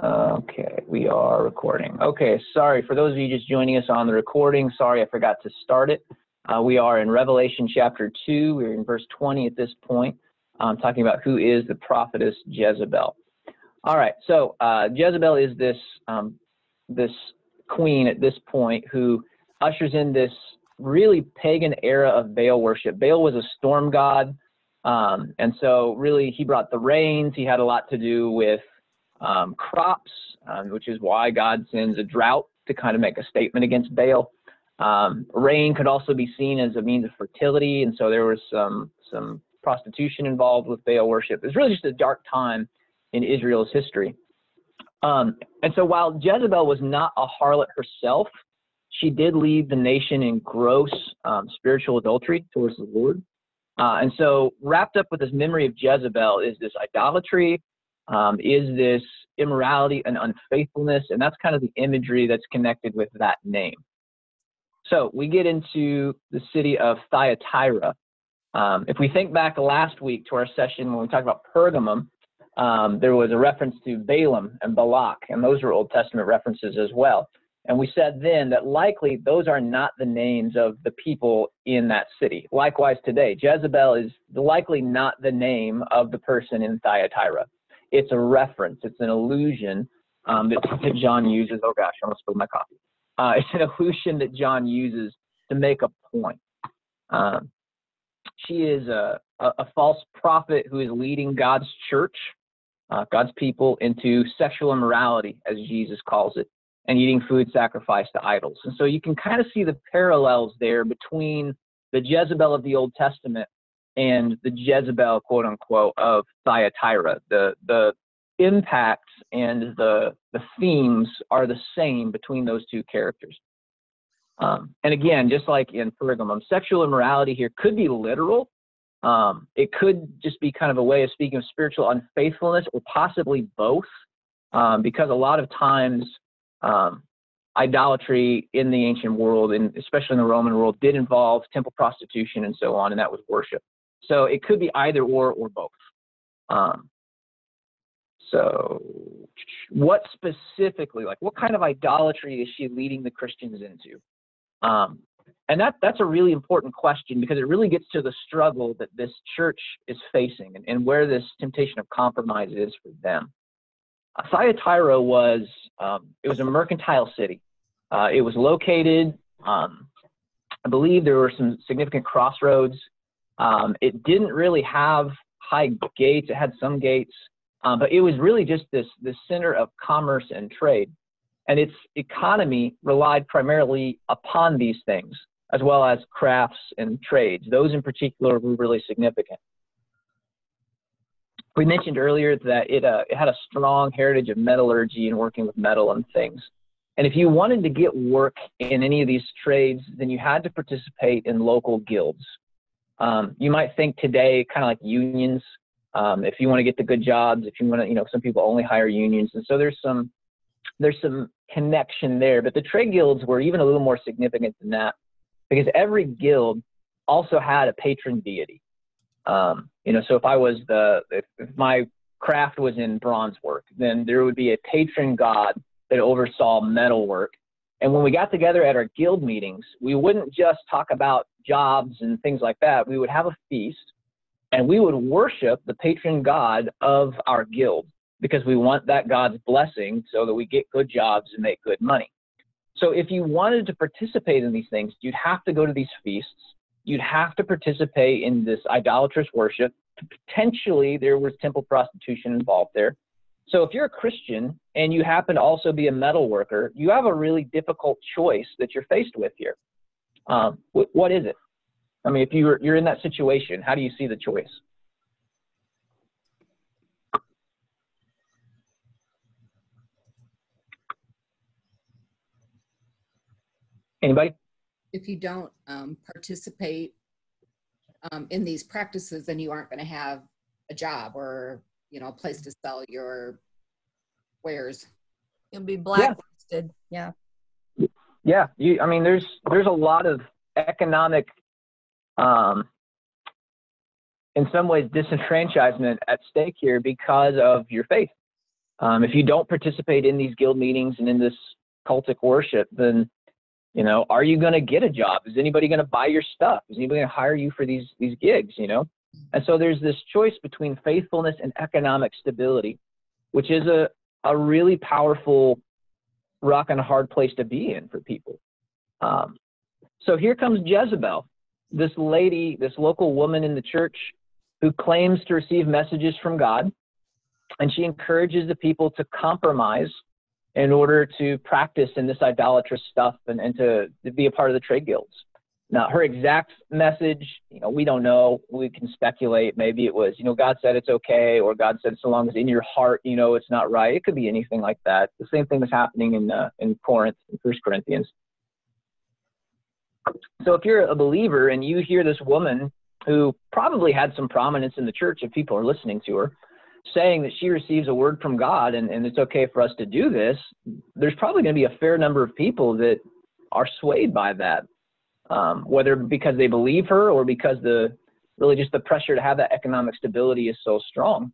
Okay, we are recording. Okay, sorry for those of you just joining us on the recording. Sorry, I forgot to start it. We are in Revelation chapter 2. We're in verse 20 at this point, talking about who is the prophetess Jezebel. All right, so Jezebel is this this queen at this point who ushers in this really pagan era of Baal worship. Baal was a storm god, and so really he brought the rains. He had a lot to do with crops, which is why God sends a drought to kind of make a statement against Baal. Rain could also be seen as a means of fertility, and so there was some prostitution involved with Baal worship. It was really just a dark time in Israel's history. And so while Jezebel was not a harlot herself, she did lead the nation in gross spiritual adultery towards the Lord. And so wrapped up with this memory of Jezebel is this idolatry, is this immorality and unfaithfulness, and that's kind of the imagery that's connected with that name. So we get into the city of Thyatira. If we think back last week to our session when we talked about Pergamum, there was a reference to Balaam and Balak, and those are Old Testament references as well. And we said then that likely those are not the names of the people in that city. Likewise today, Jezebel is likely not the name of the person in Thyatira. It's a reference. It's an illusion that John uses. Oh gosh, I almost spilled my coffee. It's an illusion that John uses to make a point. She is a false prophet who is leading God's church, God's people, into sexual immorality, as Jesus calls it, and eating food sacrificed to idols. And so you can kind of see the parallels there between the Jezebel of the Old Testament and the Jezebel, quote unquote, of Thyatira. The impacts and the themes are the same between those two characters. And again, just like in Pergamum, sexual immorality here could be literal. It could just be kind of a way of speaking of spiritual unfaithfulness, or possibly both, because a lot of times idolatry in the ancient world, and especially in the Roman world, did involve temple prostitution and so on, and that was worship. So it could be either or both. So what specifically, like what kind of idolatry is she leading the Christians into? And that's a really important question, because it really gets to the struggle that this church is facing, and where this temptation of compromise is for them. Thyatira was, it was a mercantile city. It was located, I believe there were some significant crossroads. It didn't really have high gates. It had some gates, but it was really just this center of commerce and trade. And its economy relied primarily upon these things, as well as crafts and trades. Those in particular were really significant. We mentioned earlier that it had a strong heritage of metallurgy and working with metal and things. And if you wanted to get work in any of these trades, then you had to participate in local guilds. You might think today kind of like unions. If you want to get the good jobs, if you want to, some people only hire unions. And so there's some connection there. But the trade guilds were even a little more significant than that, because every guild also had a patron deity. So if my craft was in bronze work, then there would be a patron god that oversaw metal work. And when we got together at our guild meetings, we wouldn't just talk about jobs and things like that. We would have a feast, and we would worship the patron god of our guild, because we want that god's blessing so that we get good jobs and make good money. So if you wanted to participate in these things, you'd have to go to these feasts. You'd have to participate in this idolatrous worship. Potentially, there was temple prostitution involved there. So if you're a Christian and you happen to also be a metal worker, you have a really difficult choice that you're faced with here. What is it? I mean, if you're in that situation, how do you see the choice? Anybody? If you don't participate in these practices, then you aren't going to have a job or, a place to sell your wares. You'll be blacklisted. Yeah. Yeah. There's a lot of economic, in some ways, disenfranchisement at stake here because of your faith. If you don't participate in these guild meetings and in this cultic worship, then, you know, are you going to get a job? Is anybody going to buy your stuff? Is anybody going to hire you for these gigs, you know? And so there's this choice between faithfulness and economic stability, which is a really powerful rock and a hard place to be in for people. So here comes Jezebel, this lady, this local woman in the church who claims to receive messages from God, and she encourages the people to compromise in order to practice in this idolatrous stuff and to be a part of the trade guilds. Now, her exact message, you know, we don't know. We can speculate. Maybe it was, you know, God said it's okay, or God said so long as in your heart, you know, it's not right. It could be anything like that. The same thing was happening in Corinth, in 1 Corinthians. So if you're a believer and you hear this woman who probably had some prominence in the church if people are listening to her, saying that she receives a word from God and it's okay for us to do this, there's probably going to be a fair number of people that are swayed by that. Whether because they believe her or because really just the pressure to have that economic stability is so strong.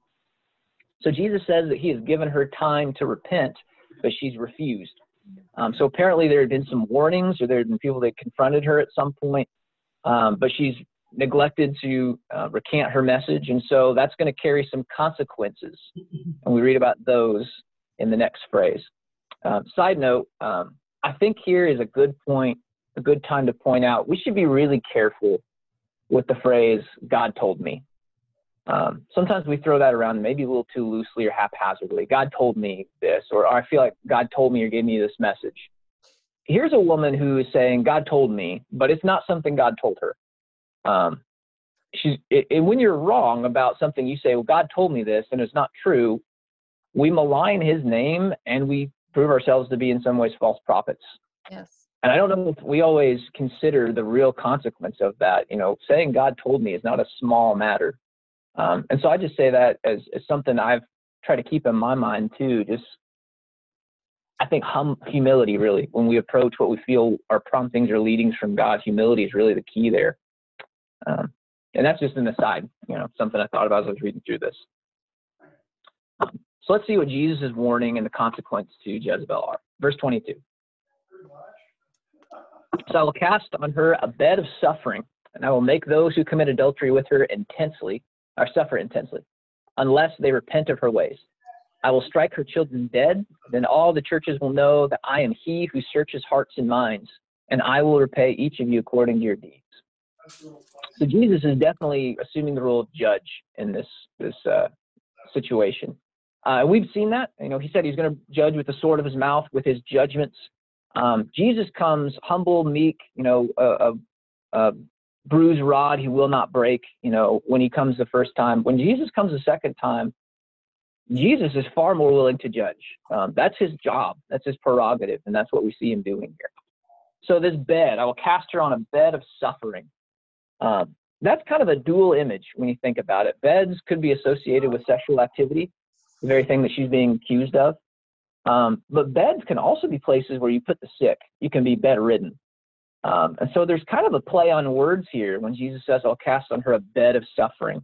So Jesus says that he has given her time to repent, but she's refused. So apparently there had been some warnings, or there had been people that confronted her at some point, but she's neglected to recant her message, and so that's going to carry some consequences. And we read about those in the next phrase. Side note, I think here is a good time to point out we should be really careful with the phrase, God told me. Sometimes we throw that around maybe a little too loosely or haphazardly. God told me this, or I feel like God told me or gave me this message. Here's a woman who is saying, God told me, but it's not something God told her. When you're wrong about something, you say, well, God told me this, and it's not true. We malign his name, and we prove ourselves to be in some ways false prophets. Yes. And I don't know if we always consider the real consequence of that. You know, saying God told me is not a small matter. And so I just say that as something I've tried to keep in my mind too. Just, I think humility really, when we approach what we feel are promptings or leadings from God, humility is really the key there. And that's just an aside, you know, something I thought about as I was reading through this. So let's see what Jesus' warning and the consequence to Jezebel are. Verse 22. So I will cast on her a bed of suffering, and I will make those who commit adultery with her suffer intensely, unless they repent of her ways. I will strike her children dead, then all the churches will know that I am he who searches hearts and minds, and I will repay each of you according to your deeds. So Jesus is definitely assuming the role of judge in this situation. We've seen that. You know, he said he's going to judge with the sword of his mouth, with his judgments. Jesus comes humble, meek, you know, a bruised rod he will not break, you know, when he comes the first time. When Jesus comes the second time, Jesus is far more willing to judge. That's his job. That's his prerogative, and that's what we see him doing here. So this bed, I will cast her on a bed of suffering. That's kind of a dual image when you think about it. Beds could be associated with sexual activity, the very thing that she's being accused of. But beds can also be places where you put the sick. You can be bedridden. And so there's kind of a play on words here when Jesus says, I'll cast on her a bed of suffering.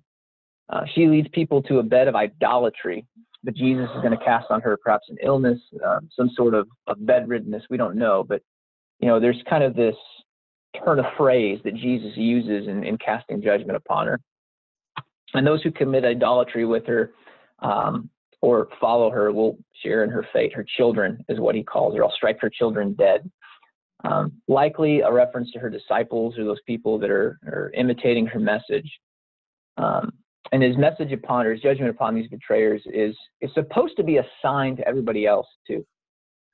She leads people to a bed of idolatry, but Jesus is going to cast on her perhaps an illness, some sort of bedriddenness. We don't know, but, you know, there's kind of this turn of phrase that Jesus uses in casting judgment upon her. And those who commit idolatry with her or follow her will share in her fate. Her children is what he calls her. I'll strike her children dead. Likely a reference to her disciples or those people that are imitating her message. And his message upon her, his judgment upon these betrayers is supposed to be a sign to everybody else too.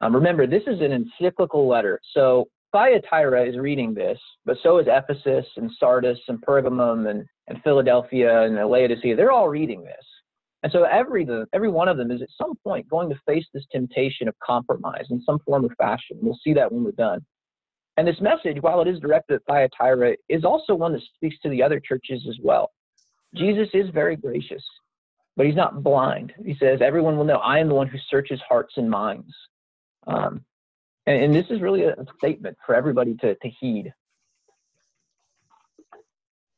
Remember, this is an encyclical letter. So THYATIRA is reading this, but so is Ephesus and Sardis and Pergamum and Philadelphia and Laodicea. They're all reading this. And so every one of them is at some point going to face this temptation of compromise in some form or fashion. We'll see that when we're done. And this message, while it is directed at Thyatira, is also one that speaks to the other churches as well. Jesus is very gracious, but he's not blind. He says, everyone will know I am the one who searches hearts and minds. And this is really a statement for everybody to heed.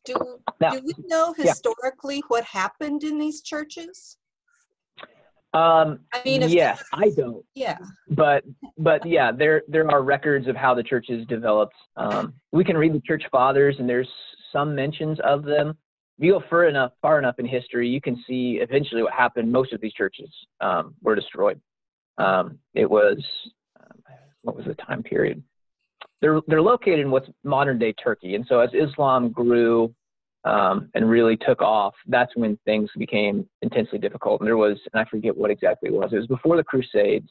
Do we know historically what happened in these churches? I mean, Yes, I don't. yeah. But yeah, there are records of how the churches developed. We can read the church fathers, and there's some mentions of them. If you go far enough in history, you can see eventually what happened. Most of these churches were destroyed. It was what was the time period? They're located in what's modern day Turkey, and so as Islam grew and really took off, that's when things became intensely difficult. And I forget what exactly it was. It was before the Crusades,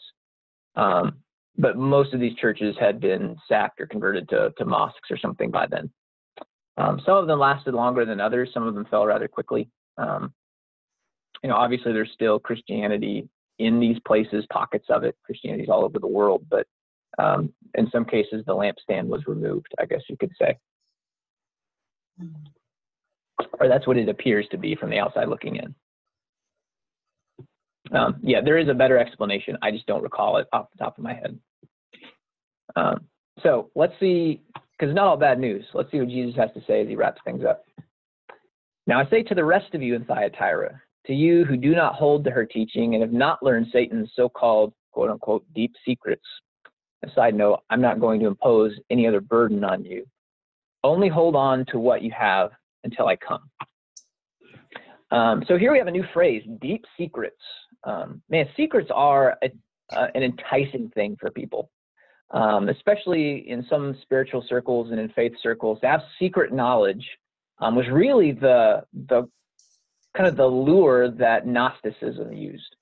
but most of these churches had been sacked or converted to mosques or something by then. Some of them lasted longer than others. Some of them fell rather quickly. Obviously there's still Christianity in these places, pockets of it. Christianity's all over the world, but in some cases the lampstand was removed, I guess you could say. Or that's what it appears to be from the outside looking in. Yeah, there is a better explanation. I just don't recall it off the top of my head. So let's see, because not all bad news. Let's see what Jesus has to say as he wraps things up. Now I say to the rest of you in Thyatira, to you who do not hold to her teaching and have not learned Satan's so-called, quote-unquote, deep secrets. A side note, I'm not going to impose any other burden on you. Only hold on to what you have until I come. So here we have a new phrase, deep secrets. Man, secrets are an enticing thing for people, especially in some spiritual circles and in faith circles. To have secret knowledge was really the kind of the lure that Gnosticism used.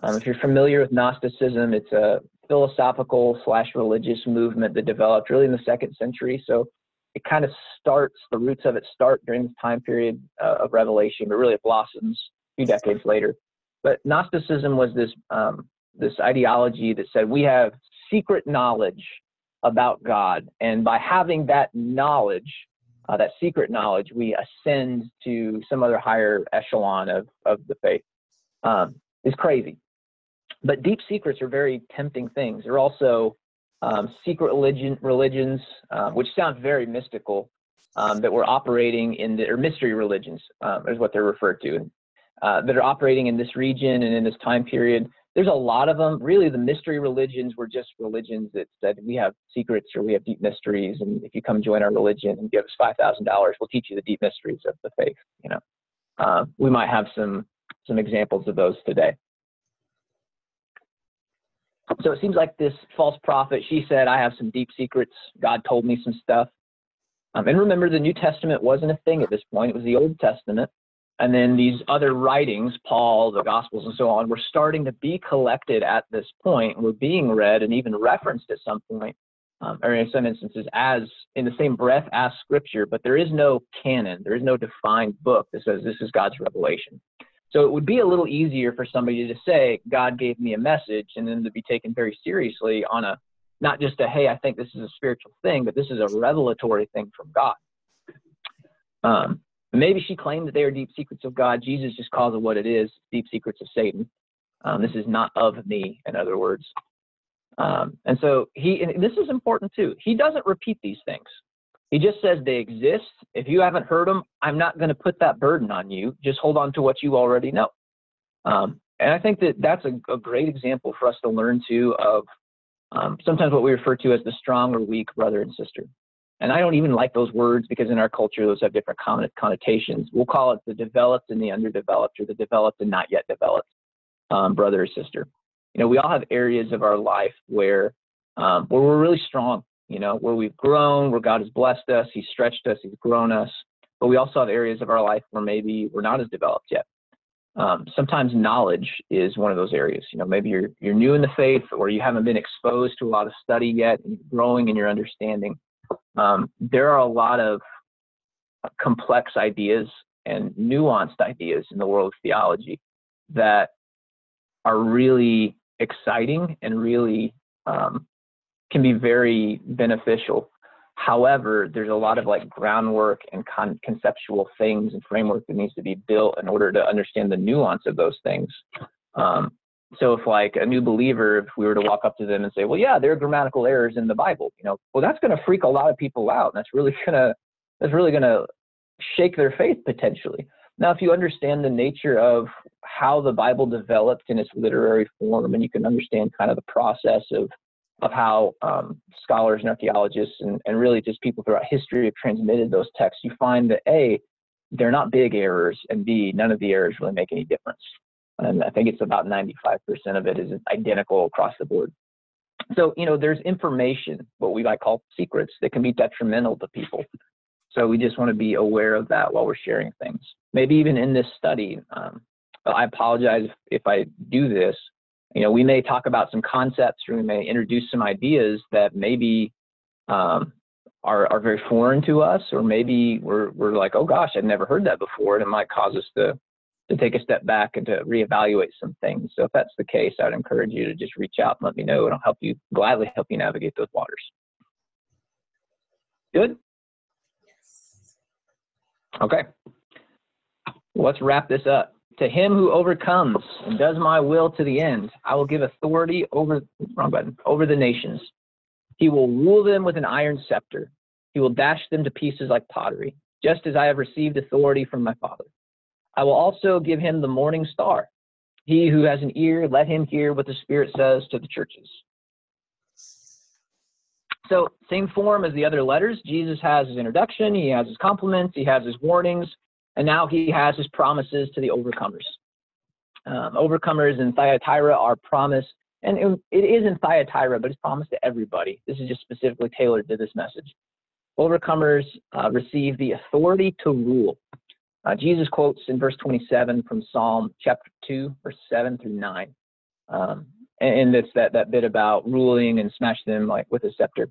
If you're familiar with Gnosticism, it's a philosophical / religious movement that developed really in the 2nd century. So it kind of the roots of it start during this time period of Revelation, but really it blossoms a few decades later. But Gnosticism was this ideology that said we have secret knowledge about God, and by having that knowledge, that secret knowledge, we ascend to some other higher echelon of the faith. It's crazy. But deep secrets are very tempting things. They're also secret religions, which sound very mystical, that we're operating in or mystery religions is what they're referred to, that are operating in this region and in this time period. There's a lot of them. Really, the mystery religions were just religions that said we have secrets or we have deep mysteries, and if you come join our religion and give us $5,000, we'll teach you the deep mysteries of the faith. We might have some examples of those today. So it seems like this false prophet, she said, I have some deep secrets. God told me some stuff. And remember, the New Testament wasn't a thing at this point. It was the Old Testament. And then these other writings, Paul, the Gospels, and so on, were starting to be collected at this point, were being read and even referenced at some point, or in some instances as in the same breath as Scripture. But there is no canon. There is no defined book that says this is God's revelation. So it would be a little easier for somebody to say, God gave me a message, and then to be taken very seriously on not just hey, I think this is a spiritual thing, but this is a revelatory thing from God. Maybe she claimed that they are deep secrets of God. Jesus just calls it what it is, deep secrets of Satan. This is not of me, in other words. And so and this is important too. He doesn't repeat these things. He just says they exist. If you haven't heard them, I'm not going to put that burden on you. Just hold on to what you already know. And I think that that's a great example for us to learn too of sometimes what we refer to as the strong or weak brother and sister. And I don't even like those words because in our culture, those have different connotations. We'll call it the developed and the underdeveloped, or the developed and not yet developed brother or sister. We all have areas of our life where we're really strong, where we've grown, where God has blessed us, He's stretched us, He's grown us. But we also have areas of our life where maybe we're not as developed yet. Sometimes knowledge is one of those areas. Maybe you're new in the faith, or you haven't been exposed to a lot of study yet, and you're growing in your understanding. There are a lot of complex ideas and nuanced ideas in the world of theology that are really exciting and really can be very beneficial. However, there's a lot of groundwork and conceptual things and framework that needs to be built in order to understand the nuance of those things. So if a new believer, if we were to walk up to them and say, well, yeah, there are grammatical errors in the Bible, well, that's going to freak a lot of people out. And that's really going to shake their faith potentially. Now, if you understand the nature of how the Bible developed in its literary form, and you can understand kind of the process of how scholars and archaeologists and really just people throughout history have transmitted those texts, you find that A, they're not big errors, and B, none of the errors really make any difference. And I think it's about 95% of it is identical across the board. So, there's information, what we might call secrets, that can be detrimental to people. So we just want to be aware of that while we're sharing things. Maybe even in this study, I apologize if I do this. We may talk about some concepts, or we may introduce some ideas that maybe are very foreign to us, or maybe we're like, oh gosh, I'd never heard that before, and it might cause us to take a step back and to reevaluate some things. So if that's the case, I'd encourage you to just reach out and let me know, and I'll gladly help you navigate those waters. Good? Okay. Let's wrap this up. To him who overcomes and does my will to the end, I will give authority over the nations. He will rule them with an iron scepter. He will dash them to pieces like pottery, just as I have received authority from my Father. I will also give him the morning star. He who has an ear, let him hear what the Spirit says to the churches. So, same form as the other letters. Jesus has his introduction, he has his compliments, he has his warnings, and now he has his promises to the overcomers. Overcomers in Thyatira are promised, and it is in Thyatira, but it's promised to everybody. This is just specifically tailored to this message. Overcomers receive the authority to rule. Jesus quotes in verse 27 from Psalm chapter 2, verse 7 through 9. And it's that bit about ruling and smash them like with a scepter.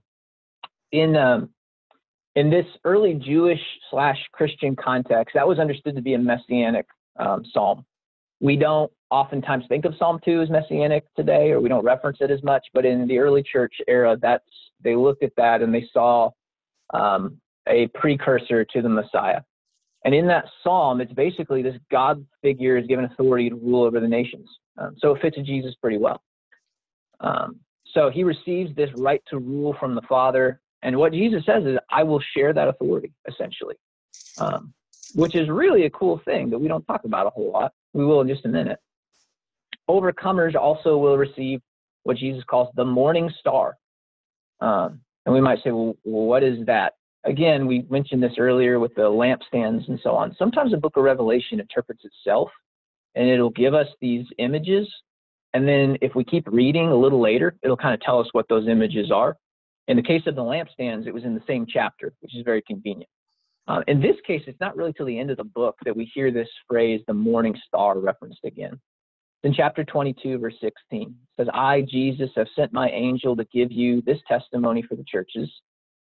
In this early Jewish/Christian context, that was understood to be a messianic psalm. We don't oftentimes think of Psalm 2 as messianic today, or we don't reference it as much, but in the early church era, they looked at that and they saw a precursor to the Messiah. And in that psalm, it's basically this God figure is given authority to rule over the nations. So it fits Jesus pretty well. So he receives this right to rule from the Father. And what Jesus says is, I will share that authority, essentially, which is really a cool thing that we don't talk about a whole lot. We will in just a minute. Overcomers also will receive what Jesus calls the morning star. And we might say, well, what is that? Again, we mentioned this earlier with the lampstands and so on. Sometimes the book of Revelation interprets itself, and it'll give us these images. And then if we keep reading a little later, it'll kind of tell us what those images are. In the case of the lampstands, it was in the same chapter, which is very convenient. In this case, it's not really till the end of the book that we hear this phrase, the morning star, referenced again. It's in chapter 22, verse 16. It says, I, Jesus, have sent my angel to give you this testimony for the churches.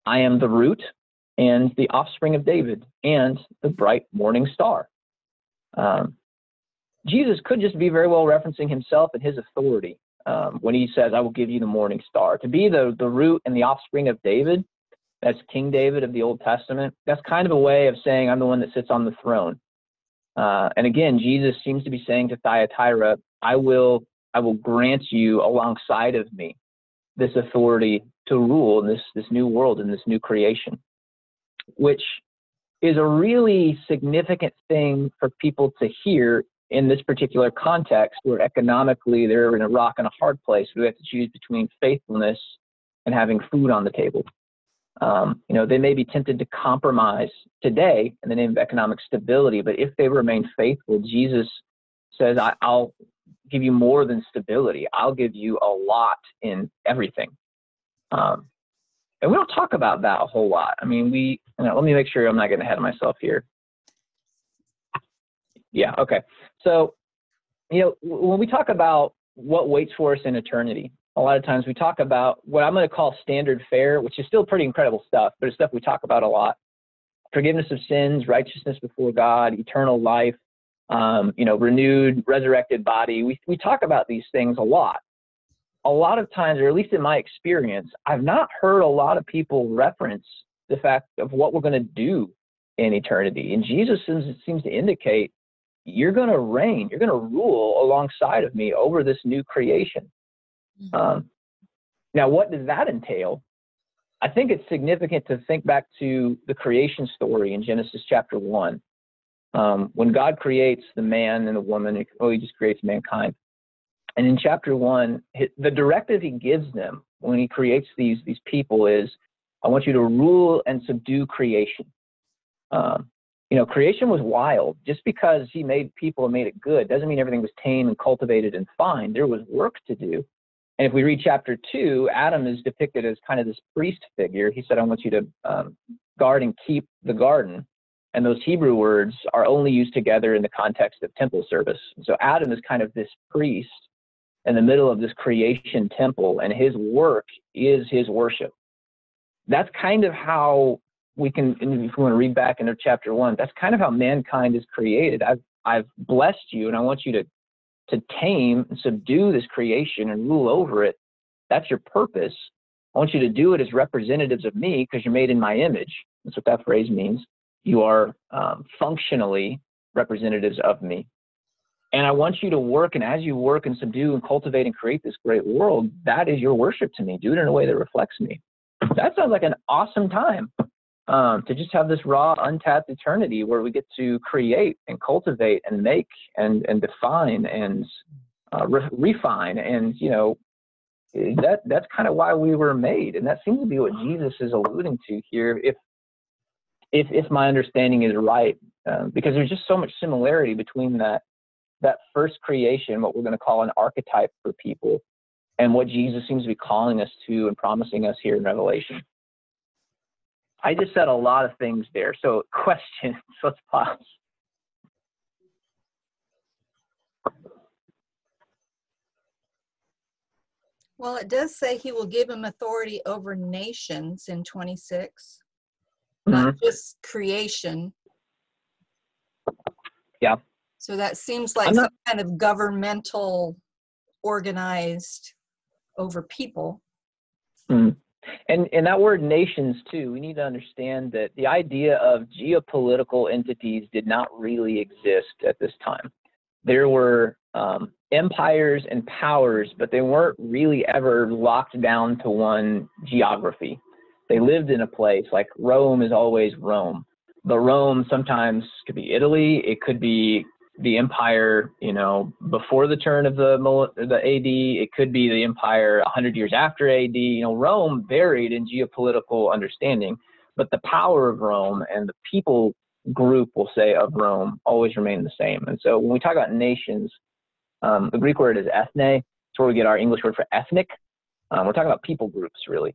I am the root and the offspring of David and the bright morning star. Jesus could just be very well referencing himself and his authority when he says, I will give you the morning star. To be the root and the offspring of David, that's King David of the Old Testament, that's kind of a way of saying I'm the one that sits on the throne. And again, Jesus seems to be saying to Thyatira, I will grant you alongside of me this authority to rule in this new world, in this new creation, which is a really significant thing for people to hear in this particular context, where economically they're in a rock and a hard place. We have to choose between faithfulness and having food on the table. They may be tempted to compromise today in the name of economic stability, but if they remain faithful, Jesus says, I'll give you more than stability. I'll give you a lot in everything. And we don't talk about that a whole lot. I mean, let me make sure I'm not getting ahead of myself here. Yeah, okay. So, when we talk about what waits for us in eternity, a lot of times we talk about what I'm going to call standard fare, which is still pretty incredible stuff, but it's stuff we talk about a lot. Forgiveness of sins, righteousness before God, eternal life, renewed, resurrected body. We talk about these things a lot. A lot of times, or at least in my experience, I've not heard a lot of people reference the fact of what we're going to do in eternity. And Jesus seems to indicate, you're going to reign, you're going to rule alongside of me over this new creation. Now, what does that entail? I think it's significant to think back to the creation story in Genesis chapter 1. When God creates the man and the woman, he just creates mankind. And in chapter 1, the directive he gives them when he creates these people is, I want you to rule and subdue creation. Creation was wild. Just because he made people and made it good doesn't mean everything was tame and cultivated and fine. There was work to do. And if we read chapter 2, Adam is depicted as kind of this priest figure. He said, I want you to guard and keep the garden. And those Hebrew words are only used together in the context of temple service. So Adam is kind of this priest in the middle of this creation temple, and his work is his worship. That's kind of how we can, if we want to read back into chapter 1, that's kind of how mankind is created. I've blessed you, and I want you to tame and subdue this creation and rule over it. That's your purpose. I want you to do it as representatives of me because you're made in my image. That's what that phrase means. You are functionally representatives of me. And I want you to work, and as you work and subdue and cultivate and create this great world, that is your worship to me. Do it in a way that reflects me. That sounds like an awesome time to just have this raw, untapped eternity where we get to create and cultivate and make and define and refine. And, that's kind of why we were made. And that seems to be what Jesus is alluding to here, if my understanding is right, because there's just so much similarity between that first creation, what we're going to call an archetype for people, and what Jesus seems to be calling us to and promising us here in Revelation. I just said a lot of things there. So questions, let's pause. Well, it does say he will give him authority over nations in 26, not just creation. Yeah. So that seems like some kind of governmental organized over people. And that word nations too, we need to understand that the idea of geopolitical entities did not really exist at this time. There were empires and powers, but they weren't really ever locked down to one geography. They lived in a place, like Rome is always Rome. But Rome sometimes could be Italy, it could be the empire, before the turn of the AD, it could be the empire 100 years after AD. Rome varied in geopolitical understanding, but the power of Rome and the people group, we'll say, of Rome always remain the same. And so when we talk about nations, the Greek word is ethne. It's where we get our English word for ethnic. We're talking about people groups, really.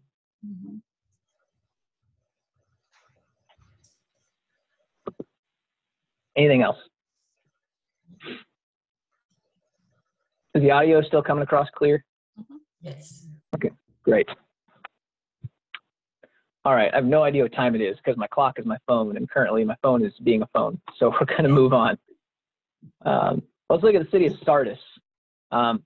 Anything else? Is the audio still coming across clear? Yes. Okay, great. All right, I have no idea what time it is because my clock is my phone, and currently my phone is being a phone. So we're going to move on. Let's look at the city of Sardis.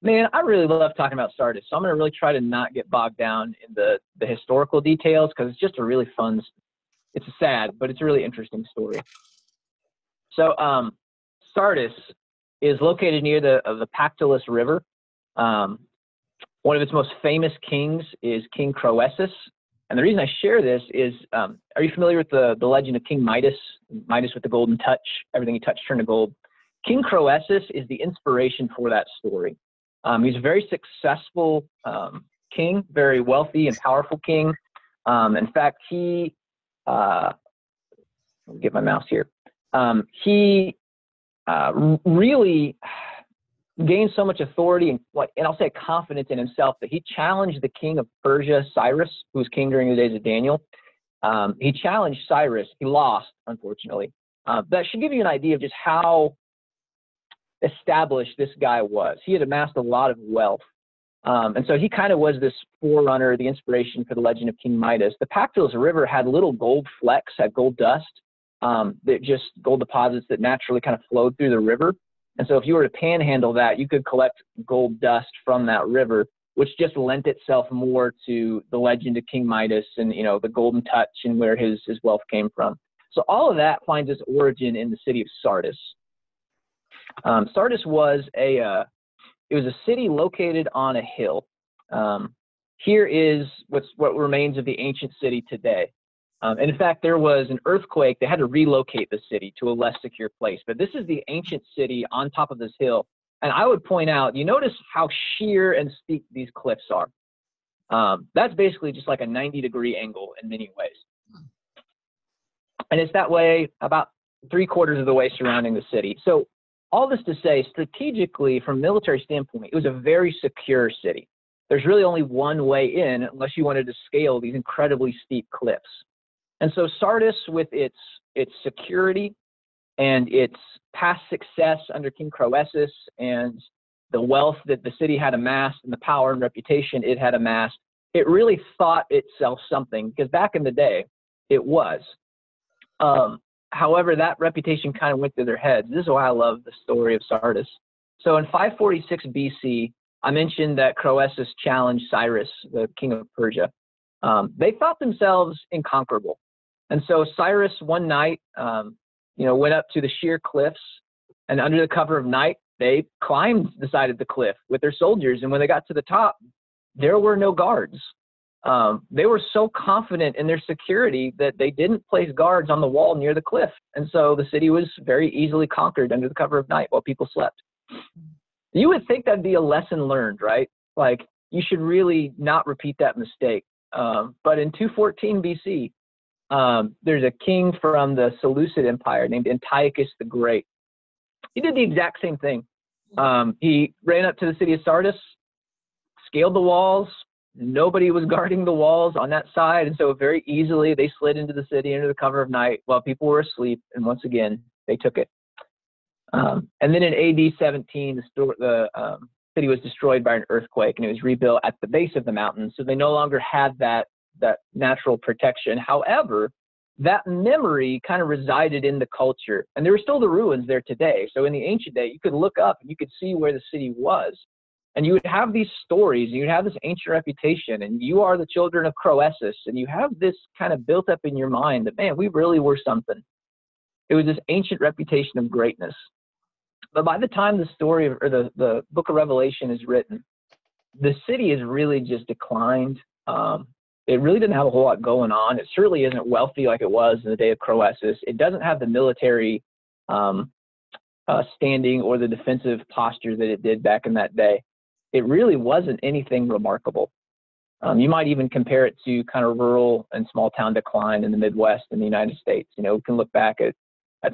Man, I really love talking about Sardis, so I'm going to really try to not get bogged down in the historical details because it's just a really fun, it's sad, but it's a really interesting story. So Sardis is located near the Pactolus River. One of its most famous kings is King Croesus. And the reason I share this is, are you familiar with the legend of King Midas? Midas with the golden touch, everything he touched turned to gold. King Croesus is the inspiration for that story. He's a very successful king, very wealthy and powerful king. In fact, let me get my mouse here. He really gained so much authority and I'll say confidence in himself that he challenged the king of Persia, Cyrus, who was king during the days of Daniel. He challenged Cyrus. He lost, unfortunately. That should give you an idea of just how established this guy was. He had amassed a lot of wealth. And so he kind of was this forerunner, the inspiration for the legend of King Midas. The Pactolus River had little gold flecks, had gold dust, that just gold deposits that naturally kind of flowed through the river. And so if you were to panhandle that, you could collect gold dust from that river, which just lent itself more to the legend of King Midas and, the golden touch and where his wealth came from. So all of that finds its origin in the city of Sardis. Sardis was a city located on a hill. Here is what remains of the ancient city today. And in fact, there was an earthquake. They had to relocate the city to a less secure place. But this is the ancient city on top of this hill. And I would point out, you notice how sheer and steep these cliffs are. That's basically just like a 90-degree angle in many ways. And it's that way about 3/4 of the way surrounding the city. So all this to say, strategically, from a military standpoint, it was a very secure city. There's really only one way in unless you wanted to scale these incredibly steep cliffs. And so Sardis, with its security and its past success under King Croesus and the wealth that the city had amassed and the power and reputation it had amassed, it really thought itself something, because back in the day, it was. However, that reputation kind of went through their heads. This is why I love the story of Sardis. So in 546 BC, I mentioned that Croesus challenged Cyrus, the king of Persia. They thought themselves inconquerable. And so Cyrus one night, went up to the sheer cliffs, and under the cover of night, they climbed the side of the cliff with their soldiers. And when they got to the top, there were no guards. They were so confident in their security that they didn't place guards on the wall near the cliff. And so the city was very easily conquered under the cover of night while people slept. You would think that'd be a lesson learned, right? Like, you should really not repeat that mistake. But in 214 BC, there's a king from the Seleucid Empire named Antiochus the Great. He did the exact same thing. He ran up to the city of Sardis, scaled the walls. Nobody was guarding the walls on that side, and so very easily they slid into the city under the cover of night while people were asleep, and once again, they took it. And then in AD 17, the city was destroyed by an earthquake, and it was rebuilt at the base of the mountain, so they no longer had that natural protection. However, that memory kind of resided in the culture, and there were still the ruins there today. So in the ancient day, you could look up and you could see where the city was. And you would have these stories, and you'd have this ancient reputation, and you are the children of Croesus, and you have this kind of built up in your mind that, man, we really were something. It was this ancient reputation of greatness. But by the time the story or the book of Revelation is written, the city has really just declined. It really didn't have a whole lot going on. It certainly isn't wealthy like it was in the day of Croesus. It doesn't have the military standing or the defensive posture that it did back in that day. It really wasn't anything remarkable. You might even compare it to kind of rural and small town decline in the Midwest in the United States. You know, we can look back at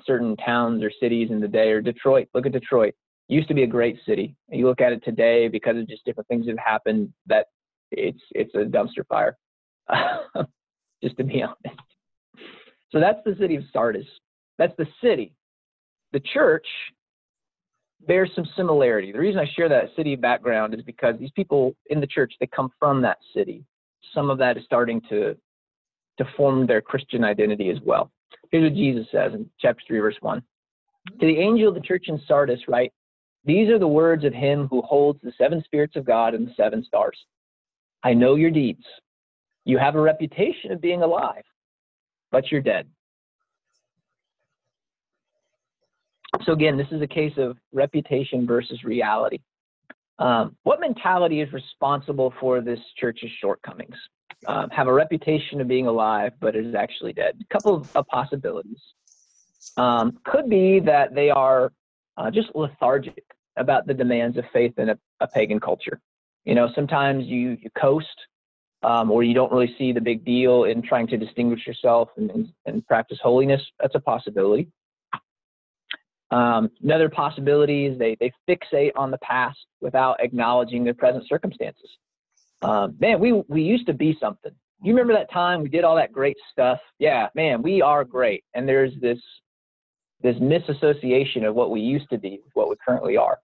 certain towns or cities in the day, or Detroit. Look at Detroit. It used to be a great city. And you look at it today, because of just different things that have happened, that it's a dumpster fire, just to be honest. So that's the city of Sardis. That's the city. The church bears some similarity. The reason I share that city background is because these people in the church, they come from that city. Some of that is starting to form their Christian identity as well. Here's what Jesus says in chapter 3, verse 1. To the angel of the church in Sardis write, these are the words of him who holds the 7 spirits of God and the 7 stars. I know your deeds. You have a reputation of being alive, but you're dead. So again, this is a case of reputation versus reality. What mentality is responsible for this church's shortcomings? Have a reputation of being alive, but is actually dead. A couple of possibilities. Could be that they are just lethargic about the demands of faith in a pagan culture. You know, sometimes you coast, or you don't really see the big deal in trying to distinguish yourself and practice holiness. That's a possibility. Another possibility is they fixate on the past without acknowledging their present circumstances. Man, we used to be something. You remember that time we did all that great stuff? Yeah, man, we are great. And there's this misassociation of what we used to be with what we currently are.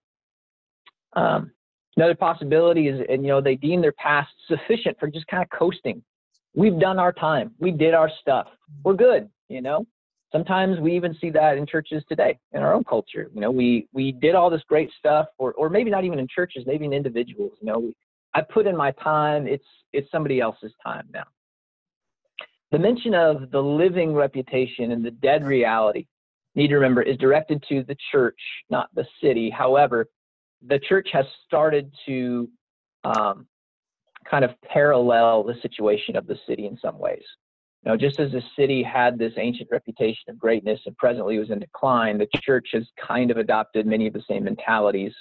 Another possibility is, they deem their past sufficient for just kind of coasting. We've done our time. We did our stuff. We're good, Sometimes we even see that in churches today, in our own culture. We did all this great stuff, or maybe not even in churches, maybe in individuals. I put in my time. It's somebody else's time now. The mention of the living reputation and the dead reality, need to remember, is directed to the church, not the city. However, the church has started to kind of parallel the situation of the city in some ways. Now, just as the city had this ancient reputation of greatness and presently was in decline, the church has kind of adopted many of the same mentalities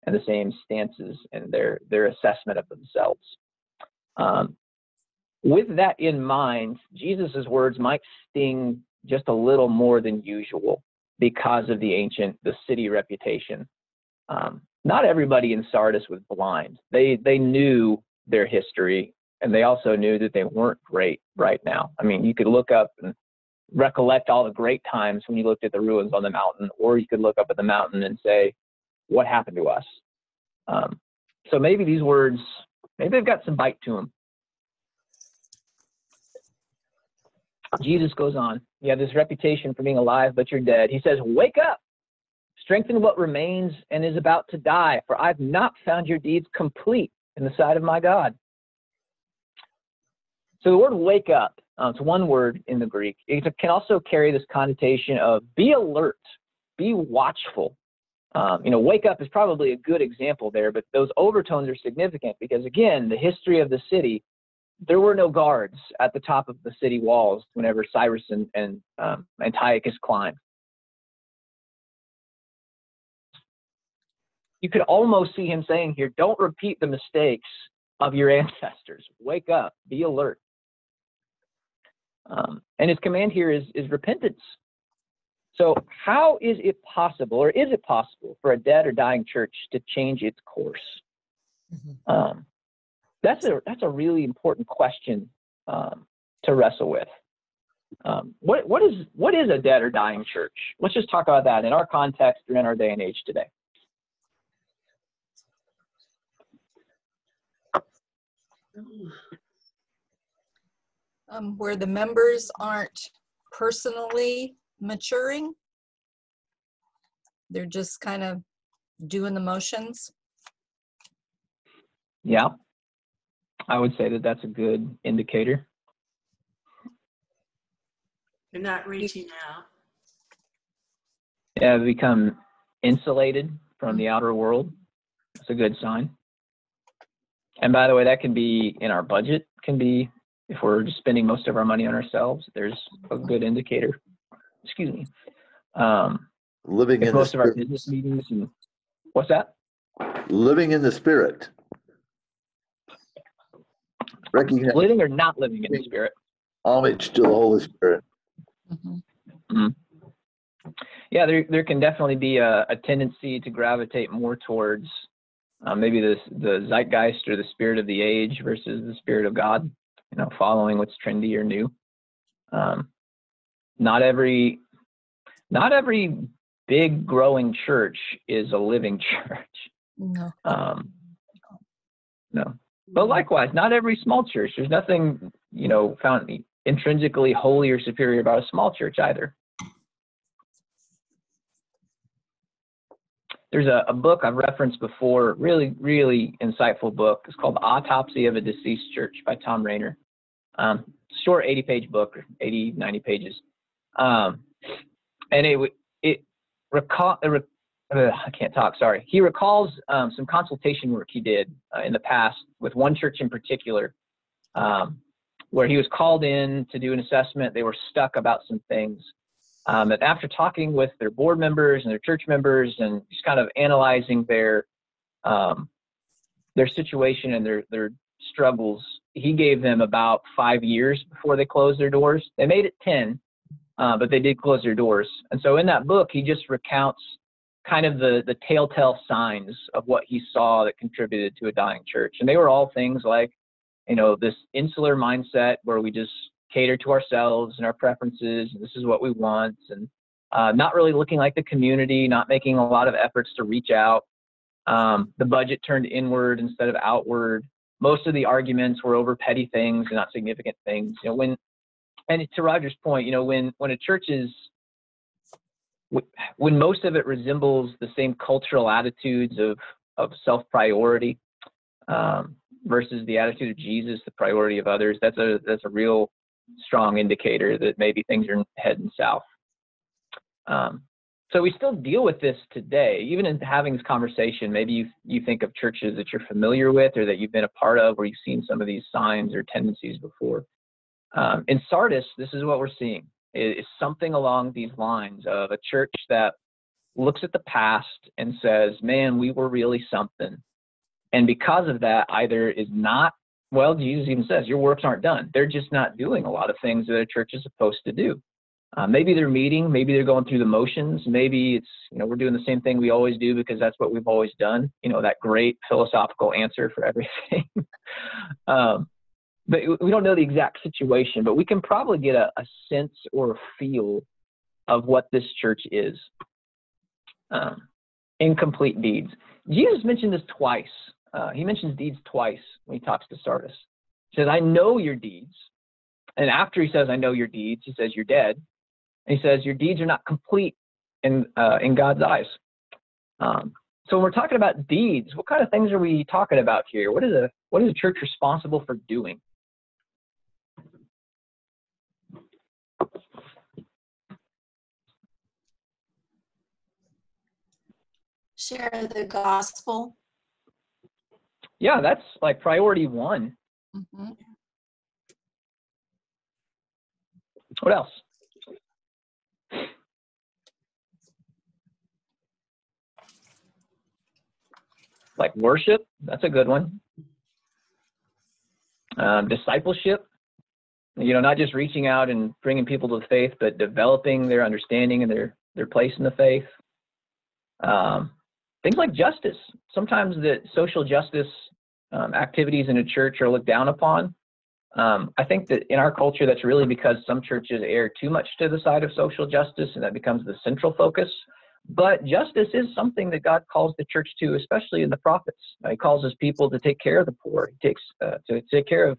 and the same stances in their assessment of themselves. With that in mind, Jesus' words might sting just a little more than usual because of the city reputation. Not everybody in Sardis was blind. They knew their history, and they also knew that they weren't great right now. I mean, you could look up and recollect all the great times when you looked at the ruins on the mountain, or you could look up at the mountain and say, what happened to us? So maybe these words, maybe they've got some bite to them. Jesus goes on. You have this reputation for being alive, but you're dead. He says, wake up, strengthen what remains and is about to die, for I've not found your deeds complete in the sight of my God. So the word wake up, it's one word in the Greek. It can also carry this connotation of be alert, be watchful. Wake up is probably a good example there, but those overtones are significant because, again, the history of the city, there were no guards at the top of the city walls whenever Cyrus and Antiochus climbed. You could almost see him saying here, don't repeat the mistakes of your ancestors. Wake up, be alert. And his command here is repentance. So how is it possible, or is it possible for a dead or dying church to change its course? Mm-hmm. That's a really important question to wrestle with. What is a dead or dying church? Let's just talk about that in our context or in our day and age today. Where the members aren't personally maturing, they're just kind of doing the motions. Yeah, I would say that that's a good indicator. They're not reaching out. Yeah, become insulated from the outer world. That's a good sign. And by the way, that can be in our budget, can be if we're just spending most of our money on ourselves, there's a good indicator. Excuse me. Living in most the of our spirit. business meetings and what's that? Living in the spirit. Recognize living or not living in the spirit. Homage to the Holy Spirit. Mm-hmm. Mm-hmm. Yeah, there can definitely be a tendency to gravitate more towards maybe the zeitgeist or the spirit of the age versus the spirit of God. Following what's trendy or new. Not every big growing church is a living church. No. No. But likewise, not every small church. There's nothing, found intrinsically holy or superior about a small church either. There's a book I've referenced before, really, really insightful book. It's called The Autopsy of a Deceased Church by Tom Rainer. Short 80-page book, 80, 90 pages. And I can't talk, sorry. He recalls some consultation work he did in the past with one church in particular, where he was called in to do an assessment. They were stuck about some things. And after talking with their board members and their church members and just kind of analyzing their situation and their struggles, he gave them about 5 years before they closed their doors. They made it 10, but they did close their doors. And so in that book, he just recounts kind of the telltale signs of what he saw that contributed to a dying church. And they were all things like, this insular mindset where we just cater to ourselves and our preferences, and this is what we want, and not really looking like the community, not making a lot of efforts to reach out. The budget turned inward instead of outward. Most of the arguments were over petty things and not significant things. And to Roger's point, when a church is, when most of it resembles the same cultural attitudes of self-priority versus the attitude of Jesus, the priority of others, that's a real strong indicator that maybe things are heading south. So we still deal with this today, even in having this conversation. Maybe you think of churches that you're familiar with or that you've been a part of where you've seen some of these signs or tendencies before. In Sardis, this is what we're seeing. It's something along these lines of a church that looks at the past and says, man, we were really something. And because of that, either is not, well, Jesus even says, your works aren't done. They're just not doing a lot of things that a church is supposed to do. Maybe they're meeting, maybe they're going through the motions. Maybe it's, we're doing the same thing we always do because that's what we've always done. That great philosophical answer for everything. But we don't know the exact situation, but we can probably get a sense or a feel of what this church is. Incomplete deeds. Jesus mentioned this twice. He mentions deeds twice when he talks to Sardis. He says, I know your deeds. And after he says, I know your deeds, he says, you're dead. And he says, your deeds are not complete in God's eyes. So when we're talking about deeds, what kind of things are we talking about here? What is a church responsible for doing? Share the gospel. Yeah, that's like priority one. Mm-hmm. What else? Like worship, that's a good one. Discipleship, not just reaching out and bringing people to the faith, but developing their understanding and their place in the faith. Things like justice. Sometimes the social justice activities in a church are looked down upon. I think that in our culture, that's really because some churches err too much to the side of social justice, and that becomes the central focus. But justice is something that God calls the church to, especially in the prophets. He calls his people to take care of the poor. He takes to take care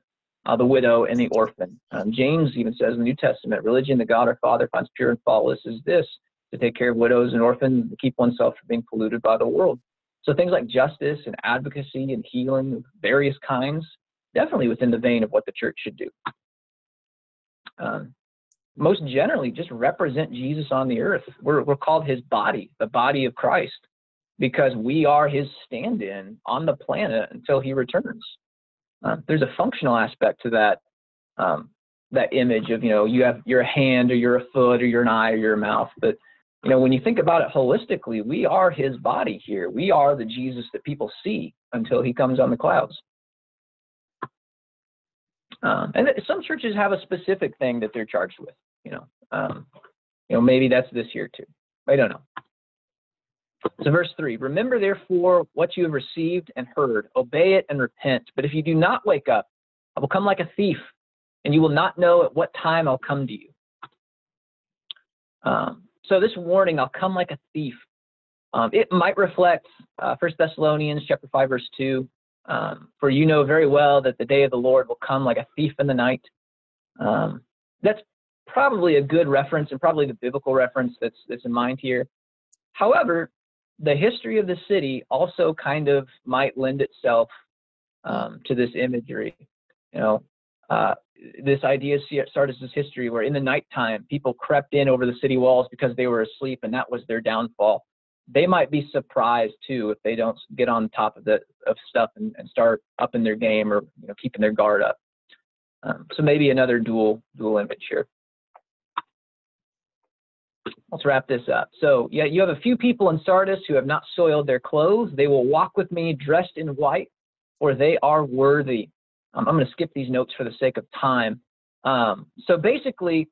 of the widow and the orphan. James even says in the New Testament, religion that God our Father finds pure and faultless is this, to take care of widows and orphans, to keep oneself from being polluted by the world. So things like justice and advocacy and healing of various kinds, definitely within the vein of what the church should do. Most generally, just represent Jesus on the earth. We're called his body, the body of Christ, because we are his stand-in on the planet until he returns. There's a functional aspect to that image of, you're a hand or you're a foot or you're an eye or you're a mouth. But, when you think about it holistically, we are his body here. We are the Jesus that people see until he comes on the clouds. And some churches have a specific thing that they're charged with, maybe that's this year too. I don't know. So verse 3, remember therefore what you have received and heard, obey it and repent. But if you do not wake up, I will come like a thief, and you will not know at what time I'll come to you. So this warning, I'll come like a thief, it might reflect 1 Thessalonians chapter 5, verse 2. For you know very well that the day of the Lord will come like a thief in the night. That's probably a good reference and probably the biblical reference that's in mind here. However, the history of the city also kind of might lend itself to this imagery. This idea of Sardis' history where in the nighttime people crept in over the city walls because they were asleep and that was their downfall. They might be surprised too if they don't get on top of stuff and start upping their game or keeping their guard up. So maybe another dual image here. Let's wrap this up. So yeah, you have a few people in Sardis who have not soiled their clothes. They will walk with me dressed in white, for they are worthy. I'm going to skip these notes for the sake of time. So basically,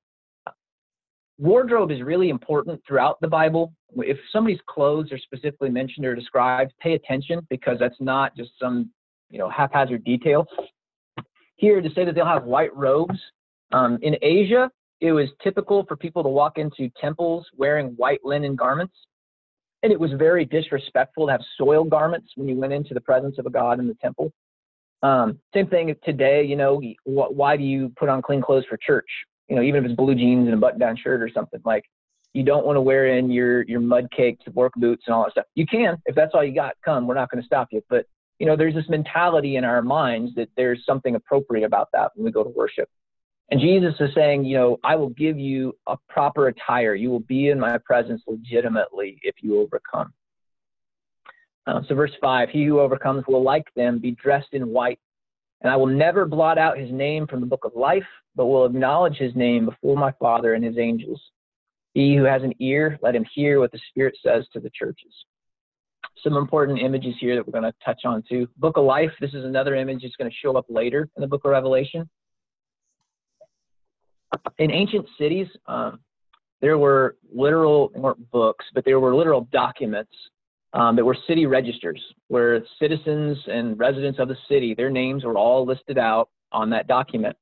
wardrobe is really important throughout the Bible. If somebody's clothes are specifically mentioned or described, pay attention because that's not just some haphazard detail. Here to say that they'll have white robes. In Asia, it was typical for people to walk into temples wearing white linen garments. And it was very disrespectful to have soiled garments when you went into the presence of a god in the temple. Same thing today, why do you put on clean clothes for church? Even if it's blue jeans and a button-down shirt or something, like you don't want to wear in your mud-caked work boots and all that stuff. You can, if that's all you got, come, we're not going to stop you. But, there's this mentality in our minds that there's something appropriate about that when we go to worship. And Jesus is saying, I will give you a proper attire. You will be in my presence legitimately if you overcome. So verse 5, he who overcomes will like them be dressed in white, and I will never blot out his name from the book of life, but will acknowledge his name before my Father and his angels. He who has an ear, let him hear what the Spirit says to the churches. Some important images here that we're going to touch on too. Book of Life, this is another image that's going to show up later in the book of Revelation. In ancient cities, there were literal, they weren't books, but there were literal documents that were city registers, where citizens and residents of the city, their names were all listed out on that document.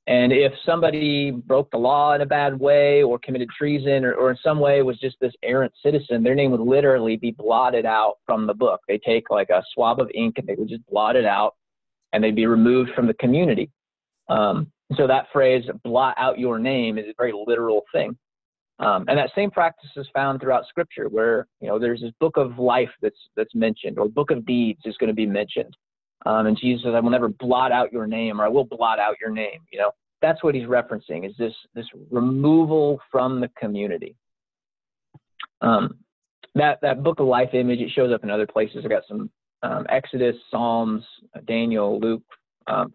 And if somebody broke the law in a bad way or committed treason or in some way was just this errant citizen, their name would literally be blotted out from the book. They take like a swab of ink and they would just blot it out and they'd be removed from the community. So that phrase, blot out your name, is a very literal thing. And that same practice is found throughout Scripture, where there's this book of life that's mentioned, or book of deeds is going to be mentioned. And Jesus says, I will never blot out your name, or I will blot out your name. That's what he's referencing, is this removal from the community. That book of life image, it shows up in other places. I got some Exodus, Psalms, Daniel, Luke,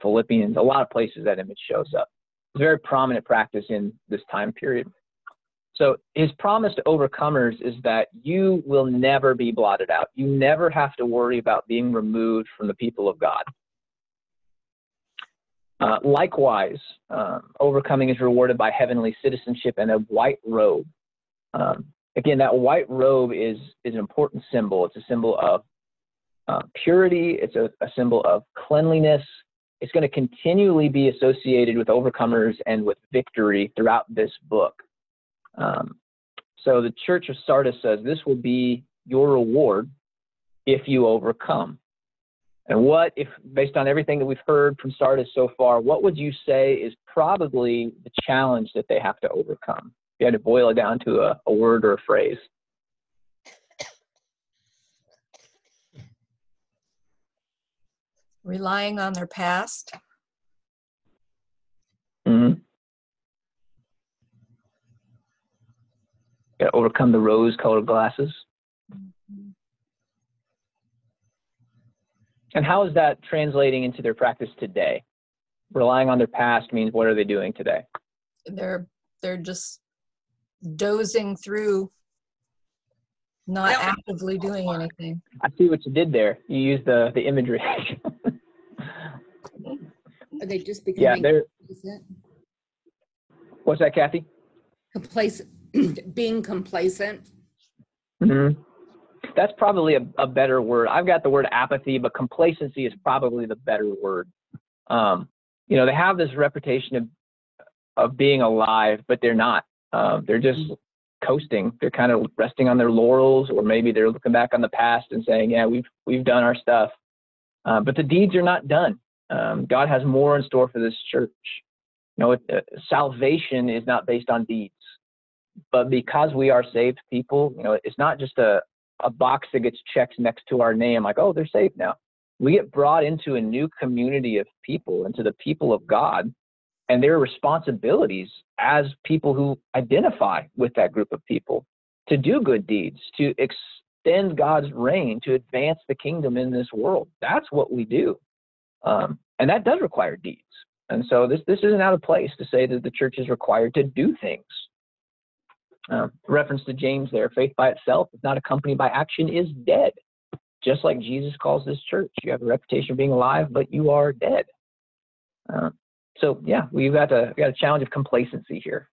Philippians, a lot of places that image shows up. It's a very prominent practice in this time period. So his promise to overcomers is that you will never be blotted out. You never have to worry about being removed from the people of God. Likewise, overcoming is rewarded by heavenly citizenship and a white robe. Again, that white robe is an important symbol. It's a symbol of purity. It's a symbol of cleanliness. It's going to continually be associated with overcomers and with victory throughout this book. So the Church of Sardis says this will be your reward if you overcome. And what, if based on everything that we've heard from Sardis so far, what would you say is probably the challenge that they have to overcome? If you had to boil it down to a word or a phrase. Relying on their past. Mm-hmm. Got to overcome the rose-colored glasses. And how is that translating into their practice today? Relying on their past means, what are they doing today? They're just dozing through, not actively doing anything. I see what you did there. You used the imagery. Are they just becoming complacent? What's that, Kathy? Complacent, being complacent. Mm-hmm. That's probably a better word. I've got the word apathy, but complacency is probably the better word. They have this reputation of being alive, but they're not. They're just coasting. They're kind of resting on their laurels, or maybe they're looking back on the past and saying, yeah, we've done our stuff. But the deeds are not done. God has more in store for this church. Salvation is not based on deeds, but because we are saved people, it's not just a box that gets checked next to our name, like, oh, they're saved now. We get brought into a new community of people, into the people of God, and their responsibilities as people who identify with that group of people to do good deeds, to extend God's reign, to advance the kingdom in this world. That's what we do. And that does require deeds. And so this isn't out of place to say that the church is required to do things. Reference to James there, faith by itself, if not accompanied by action, is dead. Just like Jesus calls this church. You have a reputation of being alive, but you are dead. So yeah, we've got a challenge of complacency here.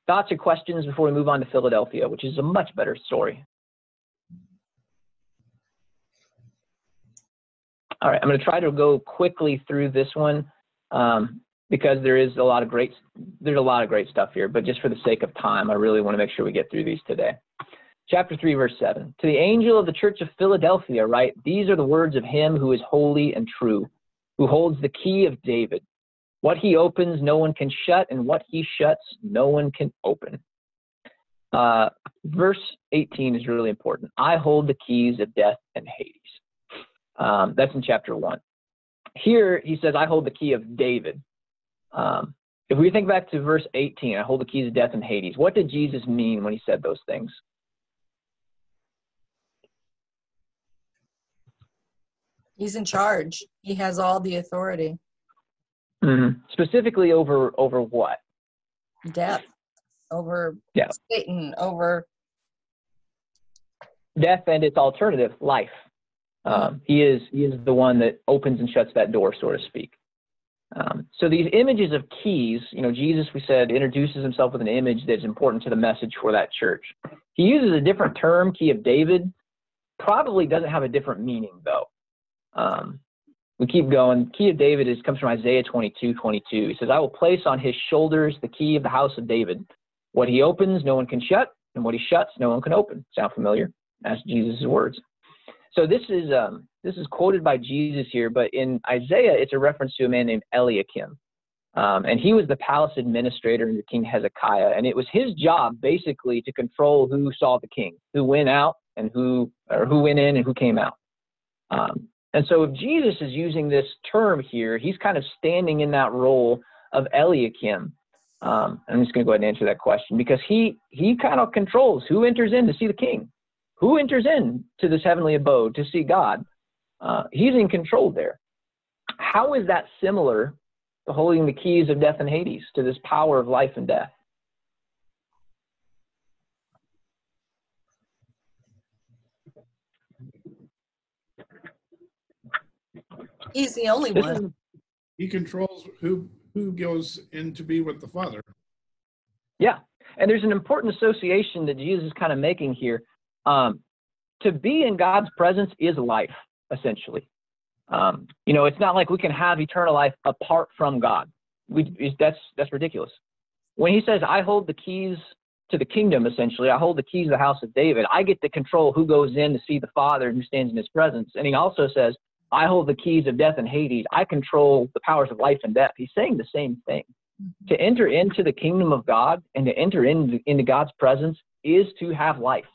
Thoughts or questions before we move on to Philadelphia, which is a much better story. All right, I'm going to try to go quickly through this one because there's a lot of great stuff here, but just for the sake of time, I really want to make sure we get through these today. Chapter 3, verse 7. To the angel of the church of Philadelphia, write, these are the words of him who is holy and true, who holds the key of David. What he opens, no one can shut, and what he shuts, no one can open. Verse 18 is really important. I hold the keys of death and Hades. That's in chapter 1. Here, he says, I hold the key of David. If we think back to verse 18, I hold the keys of death and Hades. What did Jesus mean when he said those things? He's in charge. He has all the authority. Specifically over what? Death, over Yeah. Satan, over Death and its alternative, life. He is the one that opens and shuts that door, so to speak. So these images of keys, Jesus, we said, introduces himself with an image that's important to the message for that church. He uses a different term, key of David. Probably doesn't have a different meaning, though. We keep going. Key of David comes from Isaiah 22:22. He says, I will place on his shoulders the key of the house of David. What he opens, no one can shut, and what he shuts, no one can open. Sound familiar? That's Jesus' words. So this is quoted by Jesus here, but in Isaiah, it's a reference to a man named Eliakim. And he was the palace administrator under King Hezekiah. And it was his job, basically, to control who saw the king, who went out, and who went in and who came out. And so if Jesus is using this term here, he's kind of standing in that role of Eliakim. I'm just going to go ahead and answer that question, because he kind of controls who enters in to see the king, who enters in to this heavenly abode to see God. He's in control there. How is that similar to holding the keys of death and Hades, to this power of life and death? He's the only one. He controls who goes in to be with the Father. Yeah, and there's an important association that Jesus is kind of making here. To be in God's presence is life, essentially. It's not like we can have eternal life apart from God. That's ridiculous. When he says, I hold the keys to the kingdom, essentially, I hold the keys of the house of David, I get to control who goes in to see the Father and who stands in his presence. And he also says, I hold the keys of death and Hades. I control the powers of life and death. He's saying the same thing. Mm-hmm. To enter into the kingdom of God and to enter into God's presence is to have life,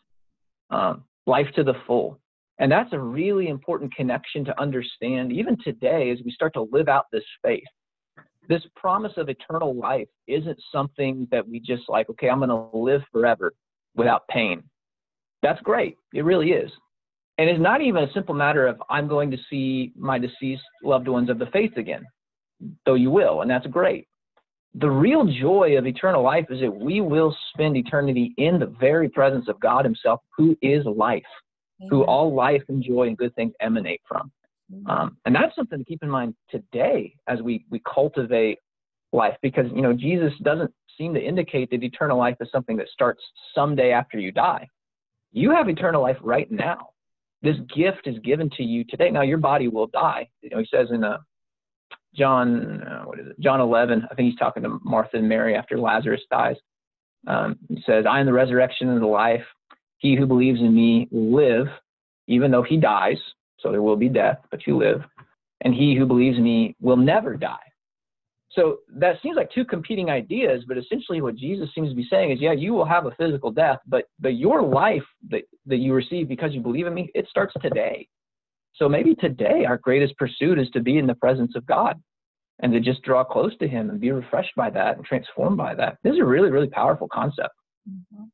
life to the full. And that's a really important connection to understand even today as we start to live out this faith. This promise of eternal life isn't something that we just like, okay, I'm going to live forever without pain. That's great. It really is. And it's not even a simple matter of I'm going to see my deceased loved ones of the faith again, though you will, and that's great. The real joy of eternal life is that we will spend eternity in the very presence of God himself, who is life, who all life and joy and good things emanate from. And that's something to keep in mind today as we cultivate life, because, Jesus doesn't seem to indicate that eternal life is something that starts someday after you die. You have eternal life right now. This gift is given to you today. Now, your body will die. He says in John 11, I think he's talking to Martha and Mary after Lazarus dies. He says, I am the resurrection and the life. He who believes in me will live, even though he dies. So there will be death, but you live. And he who believes in me will never die. So that seems like two competing ideas, but essentially what Jesus seems to be saying is, yeah, you will have a physical death, but your life that you receive because you believe in me, it starts today. So maybe today our greatest pursuit is to be in the presence of God and to just draw close to him and be refreshed by that and transformed by that. This is a really, really powerful concept. Mm-hmm.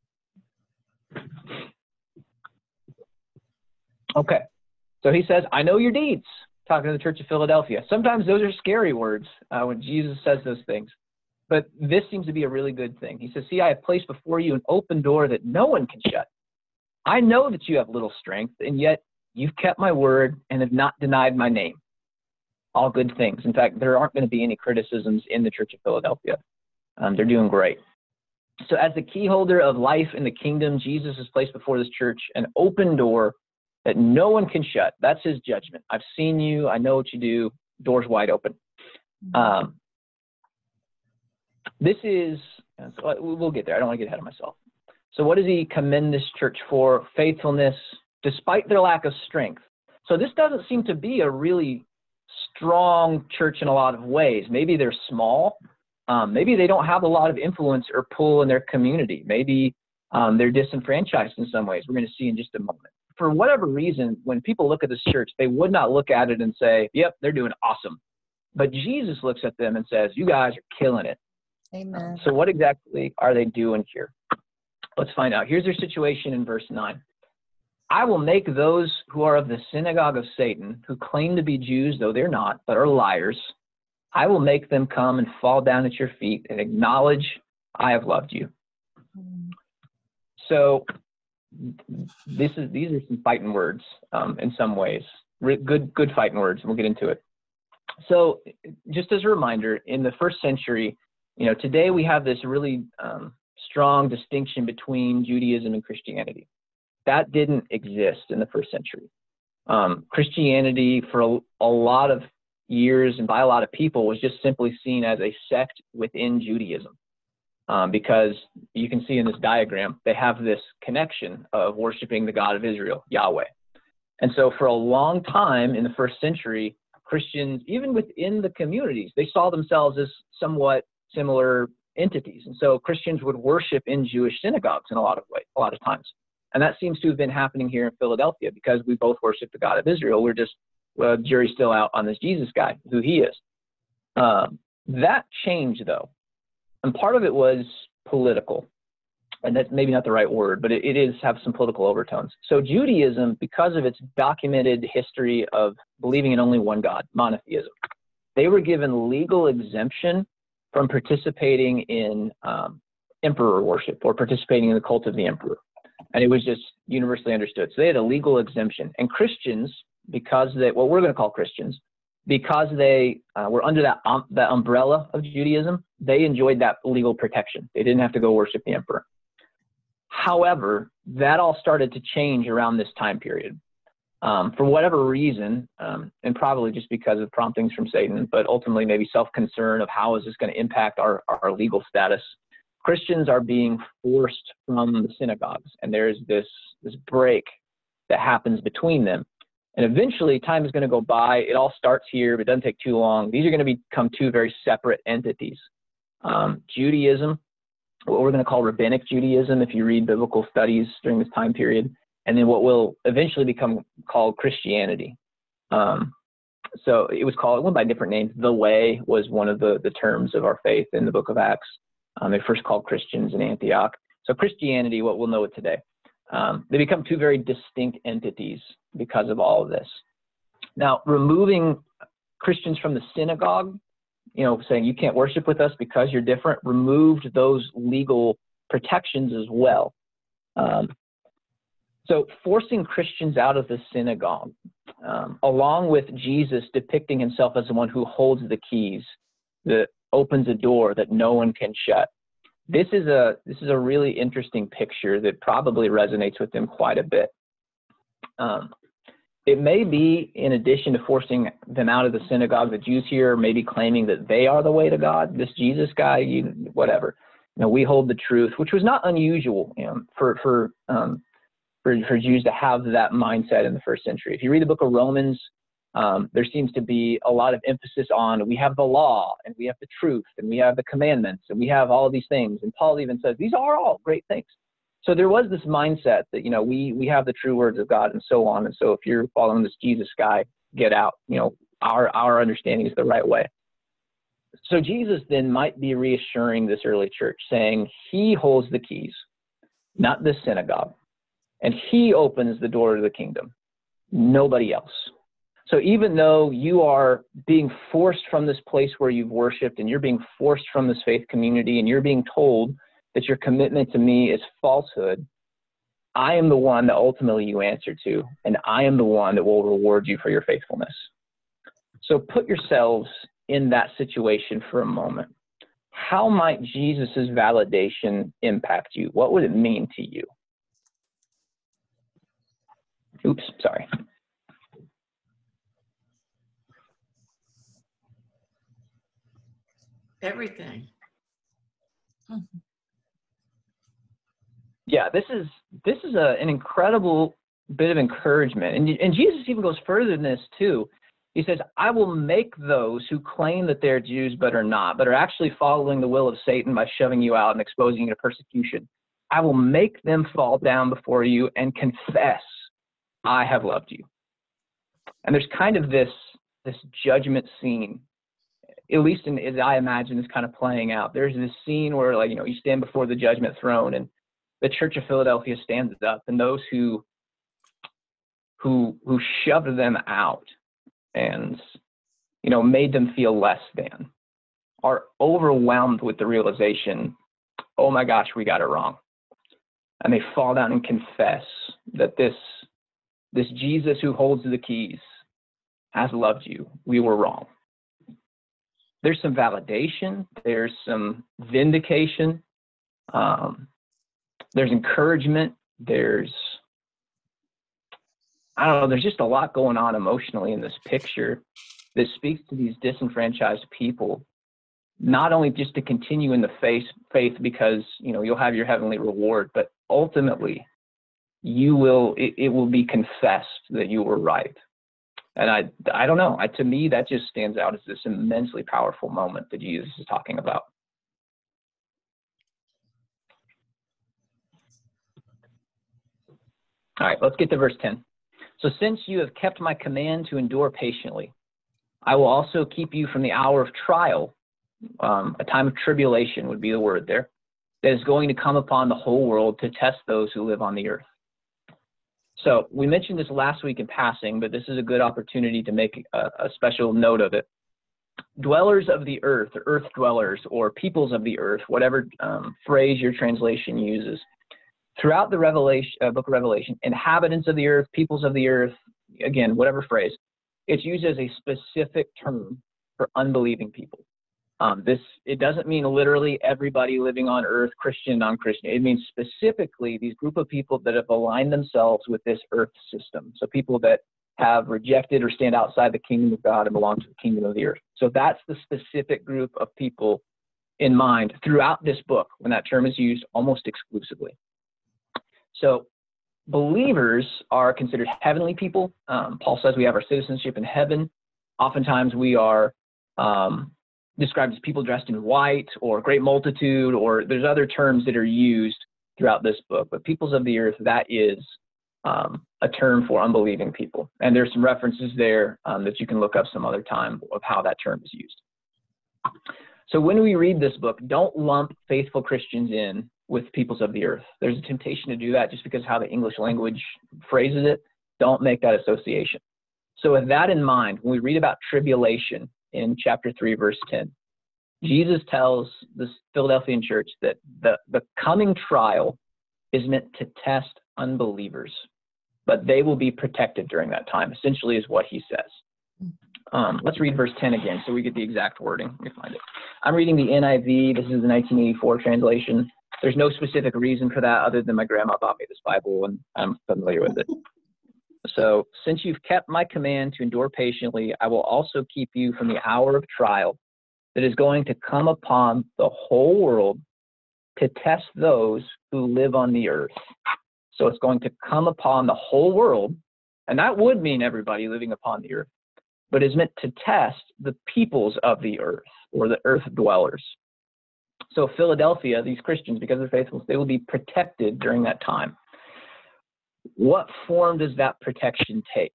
Okay. So he says, I know your deeds, talking to the Church of Philadelphia. Sometimes those are scary words when Jesus says those things. But this seems to be a really good thing. He says, see, I have placed before you an open door that no one can shut. I know that you have little strength, and yet you've kept my word and have not denied my name. All good things. In fact, there aren't going to be any criticisms in the Church of Philadelphia. They're doing great. So as the key holder of life in the kingdom, Jesus has placed before this church an open door that no one can shut. That's his judgment. I've seen you. I know what you do. Door's wide open. This is, we'll get there. I don't want to get ahead of myself. So what does he commend this church for? Faithfulness, despite their lack of strength. So this doesn't seem to be a really strong church in a lot of ways. Maybe they're small. Maybe they don't have a lot of influence or pull in their community. Maybe they're disenfranchised in some ways. We're going to see in just a moment. For whatever reason, when people look at this church, they would not look at it and say, yep, they're doing awesome. But Jesus looks at them and says, you guys are killing it. Amen. So what exactly are they doing here? Let's find out. Here's their situation in verse 9. I will make those who are of the synagogue of Satan, who claim to be Jews, though they're not, but are liars. I will make them come and fall down at your feet and acknowledge I have loved you. So these are some fighting words in some ways. Good fighting words, and we'll get into it. So just as a reminder, in the first century, today we have this really strong distinction between Judaism and Christianity. That didn't exist in the first century. Christianity for a lot of years and by a lot of people was just simply seen as a sect within Judaism. Because you can see in this diagram, they have this connection of worshiping the God of Israel, Yahweh. And so for a long time in the first century, Christians, even within the communities, they saw themselves as somewhat similar entities. And so Christians would worship in Jewish synagogues in a lot of times. And that seems to have been happening here in Philadelphia because we both worship the God of Israel. We're just, jury's still out on this Jesus guy, who he is. That changed, though. And part of it was political. And that's maybe not the right word, but it is have some political overtones. So Judaism, because of its documented history of believing in only one God, monotheism, they were given legal exemption from participating in emperor worship or participating in the cult of the emperor. And it was just universally understood. So they had a legal exemption. And Christians, because what we're going to call Christians, because they were under that umbrella of Judaism, they enjoyed that legal protection. They didn't have to go worship the emperor. However, that all started to change around this time period. For whatever reason, and probably just because of promptings from Satan, but ultimately maybe self-concern of how is this going to impact our legal status, Christians are being forced from the synagogues, and there's this break that happens between them. And eventually, time is going to go by. It all starts here, but it doesn't take too long. These are going to become two very separate entities. Judaism, what we're going to call Rabbinic Judaism, if you read biblical studies during this time period, and then what will eventually become called Christianity. So it went by different names. The Way was one of the terms of our faith in the book of Acts. They first called Christians in Antioch. So Christianity, what we'll know it today. They become two very distinct entities because of all of this. Now, removing Christians from the synagogue, saying you can't worship with us because you're different, removed those legal protections as well. So forcing Christians out of the synagogue, along with Jesus depicting himself as the one who holds the keys, that opens a door that no one can shut. This is a really interesting picture that probably resonates with them quite a bit. It may be, in addition to forcing them out of the synagogue, the Jews here may be claiming that they are the way to God. This Jesus guy, whatever. We hold the truth, which was not unusual for Jews to have that mindset in the first century. If you read the book of Romans, there seems to be a lot of emphasis on we have the law and we have the truth and we have the commandments and we have all of these things. And Paul even says these are all great things. So there was this mindset that, we have the true words of God and so on. And so if you're following this Jesus guy, get out. Our understanding is the right way. So Jesus then might be reassuring this early church, saying he holds the keys, not the synagogue. And he opens the door to the kingdom, nobody else. So even though you are being forced from this place where you've worshiped and you're being forced from this faith community and you're being told that your commitment to me is falsehood, I am the one that ultimately you answer to, and I am the one that will reward you for your faithfulness. So put yourselves in that situation for a moment. How might Jesus's validation impact you? What would it mean to you? Oops, sorry. Everything. Yeah, this is an incredible bit of encouragement. And Jesus even goes further than this too. He says, I will make those who claim that they're Jews but are not, but are actually following the will of Satan by shoving you out and exposing you to persecution. I will make them fall down before you and confess, I have loved you. And there's kind of this judgment scene, at least as I imagine is kind of playing out. There's this scene where, you stand before the judgment throne and the Church of Philadelphia stands up, and those who shoved them out and made them feel less than, are overwhelmed with the realization, oh my gosh, we got it wrong. And they fall down and confess that this Jesus who holds the keys has loved you. We were wrong. There's some validation. There's some vindication. There's encouragement. There's just a lot going on emotionally in this picture that speaks to these disenfranchised people, not only just to continue in the faith because, you'll have your heavenly reward, but ultimately it will be confessed that you were right. And I don't know, to me, that just stands out as this immensely powerful moment that Jesus is talking about. All right, let's get to verse 10. So since you have kept my command to endure patiently, I will also keep you from the hour of trial, a time of tribulation would be the word there, that is going to come upon the whole world to test those who live on the earth. So we mentioned this last week in passing, but this is a good opportunity to make a special note of it. Dwellers of the earth, or earth dwellers, or peoples of the earth, whatever phrase your translation uses, throughout the book of Revelation, inhabitants of the earth, peoples of the earth, again, whatever phrase, it's used as a specific term for unbelieving people. It doesn't mean literally everybody living on earth, Christian, non-Christian. It means specifically these group of people that have aligned themselves with this earth system. So people that have rejected or stand outside the kingdom of God and belong to the kingdom of the earth. So that's the specific group of people in mind throughout this book when that term is used almost exclusively. So believers are considered heavenly people. Paul says we have our citizenship in heaven. Oftentimes we are described as people dressed in white or great multitude, or there's other terms that are used throughout this book. But peoples of the earth, that is a term for unbelieving people. And there's some references there that you can look up some other time of how that term is used. So when we read this book, don't lump faithful Christians in with peoples of the earth. There's a temptation to do that just because of how the English language phrases it. Don't make that association. So with that in mind, when we read about tribulation in chapter 3, verse 10, Jesus tells this Philadelphian church that the coming trial is meant to test unbelievers, but they will be protected during that time, essentially is what he says. Let's read verse 10 again so we get the exact wording. Let me find it. I'm reading the NIV. This is the 1984 translation. There's no specific reason for that other than my grandma bought me this Bible and I'm familiar with it. So, since you've kept my command to endure patiently, I will also keep you from the hour of trial that is going to come upon the whole world to test those who live on the earth. So it's going to come upon the whole world, and that would mean everybody living upon the earth, but is meant to test the peoples of the earth, or the earth dwellers. So Philadelphia, these Christians, because they're faithful, they will be protected during that time. What form does that protection take?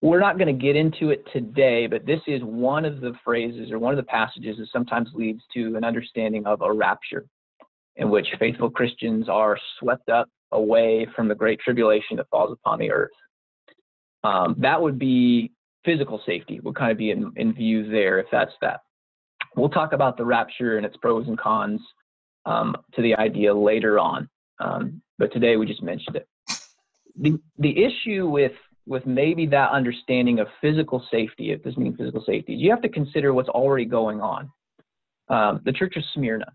We're not going to get into it today, but this is one of the phrases or one of the passages that sometimes leads to an understanding of a rapture, in which faithful Christians are swept up away from the great tribulation that falls upon the earth. That would be physical safety, would kind of be in view there, if that's that. We'll talk about the rapture and its pros and cons to the idea later on. But today we just mentioned it. The issue with maybe that understanding of physical safety, if this means physical safety, you have to consider what's already going on. The Church of Smyrna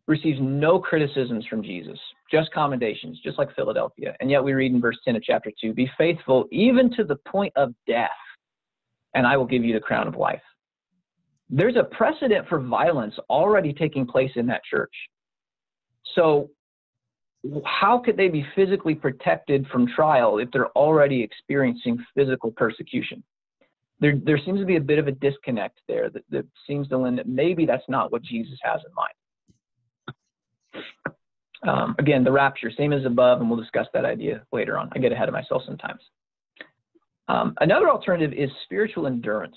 receives no criticisms from Jesus, just commendations, just like Philadelphia. And yet we read in verse 10 of chapter 2, be faithful even to the point of death, and I will give you the crown of life. There's a precedent for violence already taking place in that church. So how could they be physically protected from trial if they're already experiencing physical persecution? There seems to be a bit of a disconnect there that seems to lend that maybe that's not what Jesus has in mind. Again, the rapture, same as above, and we'll discuss that idea later on. I get ahead of myself sometimes. Another alternative is spiritual endurance.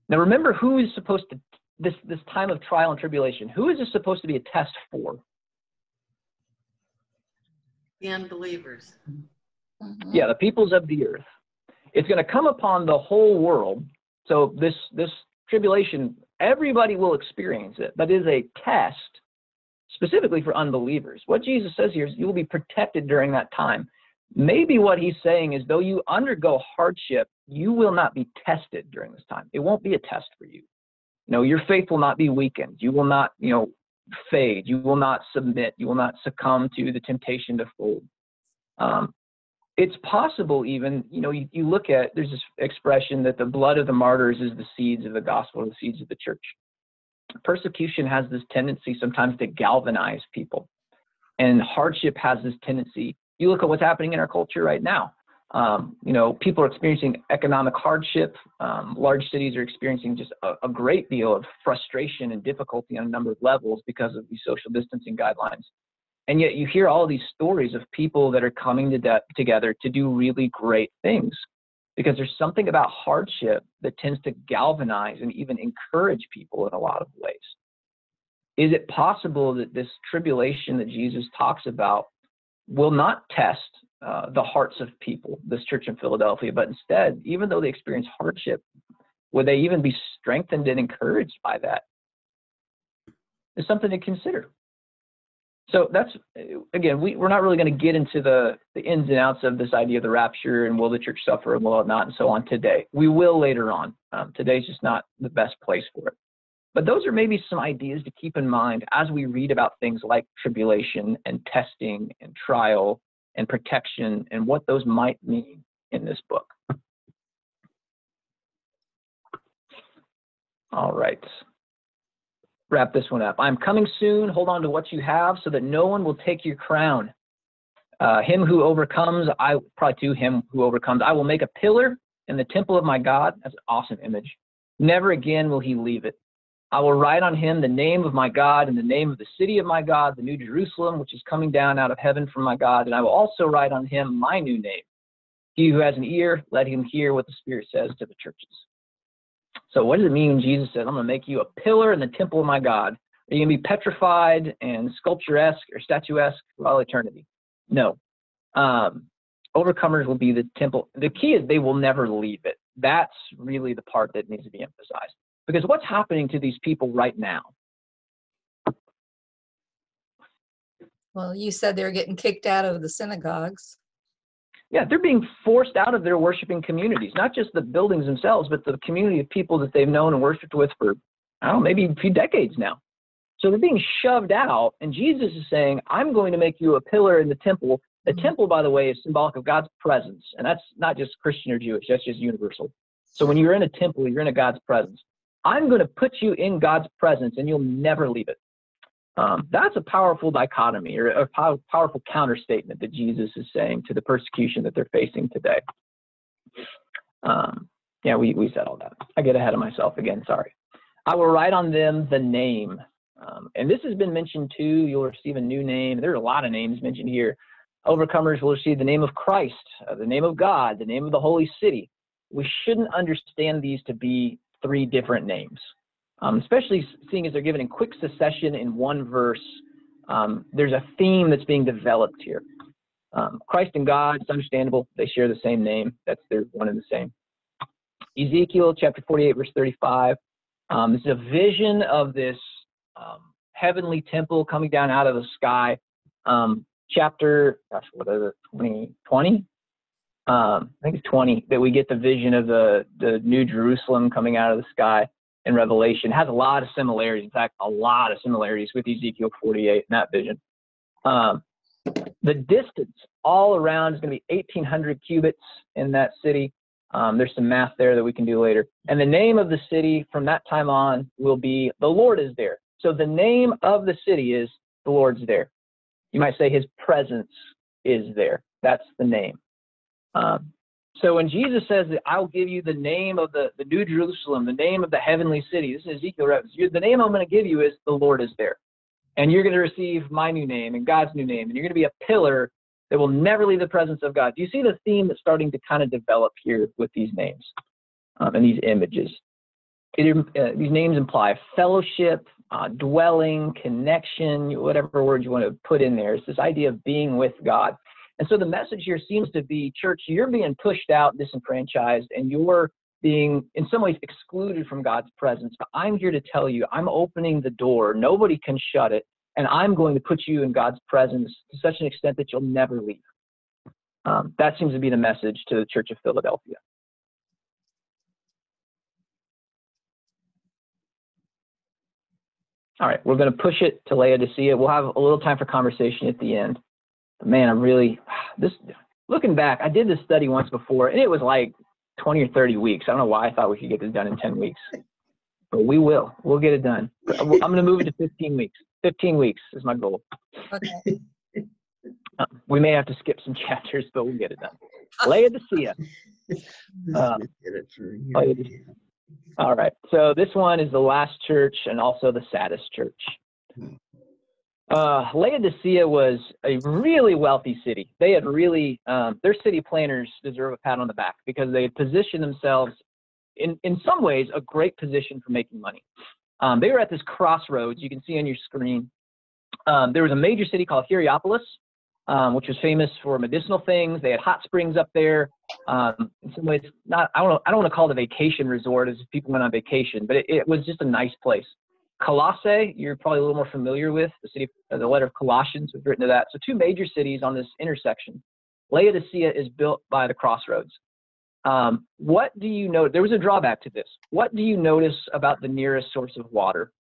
Now remember, who is supposed to, this time of trial and tribulation, who is this supposed to be a test for? The unbelievers. Mhm. Yeah, the peoples of the earth. It's going to come upon the whole world. So this tribulation, everybody will experience it, but it is a test specifically for unbelievers. What Jesus says here is you will be protected during that time. Maybe what he's saying is though you undergo hardship, you will not be tested during this time. It won't be a test for you. Your faith will not be weakened. You will not, fade. You will not submit. You will not succumb to the temptation to fold. It's possible even, you look at, there's this expression that the blood of the martyrs is the seeds of the gospel, the seeds of the church. Persecution has this tendency sometimes to galvanize people, and hardship has this tendency. You look at what's happening in our culture right now. People are experiencing economic hardship. Large cities are experiencing just a great deal of frustration and difficulty on a number of levels because of these social distancing guidelines. And yet you hear all these stories of people that are coming together to do really great things, because there's something about hardship that tends to galvanize and even encourage people in a lot of ways. Is it possible that this tribulation that Jesus talks about will not test the hearts of people, this church in Philadelphia, but instead, even though they experience hardship, would they even be strengthened and encouraged by that? It's something to consider. So that's, again, we're not really going to get into the ins and outs of this idea of the rapture and will the church suffer and will it not and so on today. We will later on. Today's just not the best place for it. But those are maybe some ideas to keep in mind as we read about things like tribulation and testing and trial and protection and what those might mean in this book. All right. Wrap this one up. I'm coming soon. Hold on to what you have so that no one will take your crown. Him who overcomes, I will make a pillar in the temple of my God. That's an awesome image. Never again will he leave it. I will write on him the name of my God and the name of the city of my God, the new Jerusalem, which is coming down out of heaven from my God. And I will also write on him my new name. He who has an ear, let him hear what the Spirit says to the churches. So what does it mean when Jesus says, I'm going to make you a pillar in the temple of my God? Are you going to be petrified and sculpturesque or statuesque for all eternity? No. Overcomers will be the temple. The key is they will never leave it. That's really the part that needs to be emphasized. Because what's happening to these people right now? Well, you said they're getting kicked out of the synagogues. Yeah, they're being forced out of their worshiping communities, not just the buildings themselves, but the community of people that they've known and worshiped with for, I don't know, maybe a few decades now. So they're being shoved out, and Jesus is saying, I'm going to make you a pillar in the temple. The temple, by the way, is symbolic of God's presence, and that's not just Christian or Jewish, that's just universal. So when you're in a temple, you're in a God's presence. I'm going to put you in God's presence, and you'll never leave it. That's a powerful dichotomy or a powerful counterstatement that Jesus is saying to the persecution that they're facing today. Yeah, we said all that. I get ahead of myself again, sorry. I will write on them the name. And this has been mentioned too. You'll receive a new name. There are a lot of names mentioned here. Overcomers will receive the name of Christ, the name of God, the name of the holy city. We shouldn't understand these to be three different names. Especially seeing as they're given in quick succession in one verse. There's a theme that's being developed here. Christ and God, it's understandable. They share the same name. They're one and the same. Ezekiel chapter 48, verse 35. This is a vision of this heavenly temple coming down out of the sky. Chapter, what is it, 20? I think it's 20, that we get the vision of the new Jerusalem coming out of the sky. In Revelation, has a lot of similarities. In fact, a lot of similarities with Ezekiel 48 in that vision. The distance all around is going to be 1,800 cubits in that city. There's some math there that we can do later. And the name of the city from that time on will be The Lord is There. So the name of the city is The Lord's There. You might say his presence is there. That's the name. So when Jesus says that I'll give you the name of the new Jerusalem, the name of the heavenly city, this is Ezekiel reference. The name I'm going to give you is The Lord is There. And you're going to receive my new name and God's new name. And you're going to be a pillar that will never leave the presence of God. Do you see the theme that's starting to kind of develop here with these names and these images? These names imply fellowship, dwelling, connection, whatever word you want to put in there. It's this idea of being with God. And so the message here seems to be, church, you're being pushed out, disenfranchised, and you're being, in some ways, excluded from God's presence. But I'm here to tell you, I'm opening the door. Nobody can shut it. And I'm going to put you in God's presence to such an extent that you'll never leave. That seems to be the message to the Church of Philadelphia. All right, we're going to push it to Laodicea. We'll have a little time for conversation at the end. But man, looking back, I did this study once before, and it was like 20 or 30 weeks. I don't know why I thought we could get this done in 10 weeks. But we will. We'll get it done. I'm going to move it to 15 weeks. 15 weeks is my goal. Okay. We may have to skip some chapters, but we'll get it done. Laodicea. Laodicea. All right. So this one is the last church and also the saddest church. Laodicea was a really wealthy city. They had really, their city planners deserve a pat on the back because they had positioned themselves in some ways a great position for making money. They were at this crossroads. You can see on your screen. There was a major city called Hierapolis, which was famous for medicinal things. They had hot springs up there. In some ways, I don't want to call it a vacation resort as if people went on vacation, but it was just a nice place. Colossae, you're probably a little more familiar with. The letter of Colossians was written to that. So two major cities on this intersection. Laodicea is built by the crossroads. What do you know? There was a drawback to this. What do you notice about the nearest source of water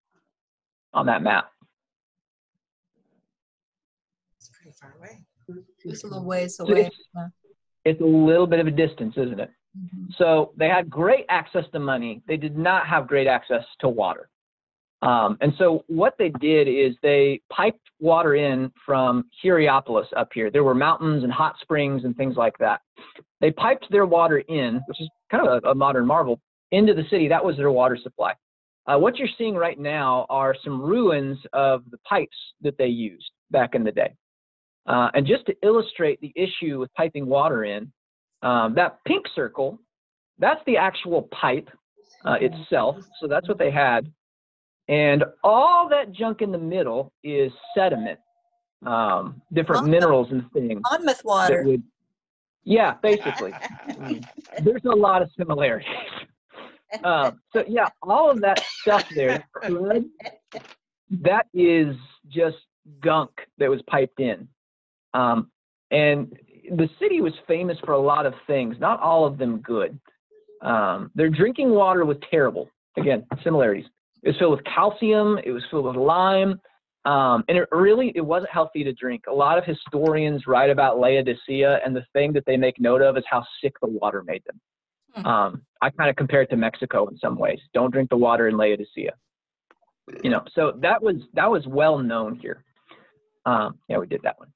on that map? It's pretty far away. It's a little ways So away. it's a little bit of a distance, isn't it? Mm-hmm. So they had great access to money. They did not have great access to water. And so what they did is they piped water in from Hierapolis up here. There were mountains and hot springs and things like that. They piped their water in, which is kind of a modern marvel, into the city. That was their water supply. What you're seeing right now are some ruins of the pipes that they used back in the day. And just to illustrate the issue with piping water in, that pink circle, that's the actual pipe itself. So that's what they had. And all that junk in the middle is sediment, different minerals and things. Monmouth water. Yeah, basically. There's a lot of similarities. So yeah, all of that stuff there, that is just gunk that was piped in. And the city was famous for a lot of things, not all of them good. Their drinking water was terrible. Again, similarities. It was filled with calcium. It was filled with lime. And it wasn't healthy to drink. A lot of historians write about Laodicea, and the thing that they make note of is how sick the water made them. I kind of compare it to Mexico in some ways. Don't drink the water in Laodicea. So that was well known here. Yeah, we did that one.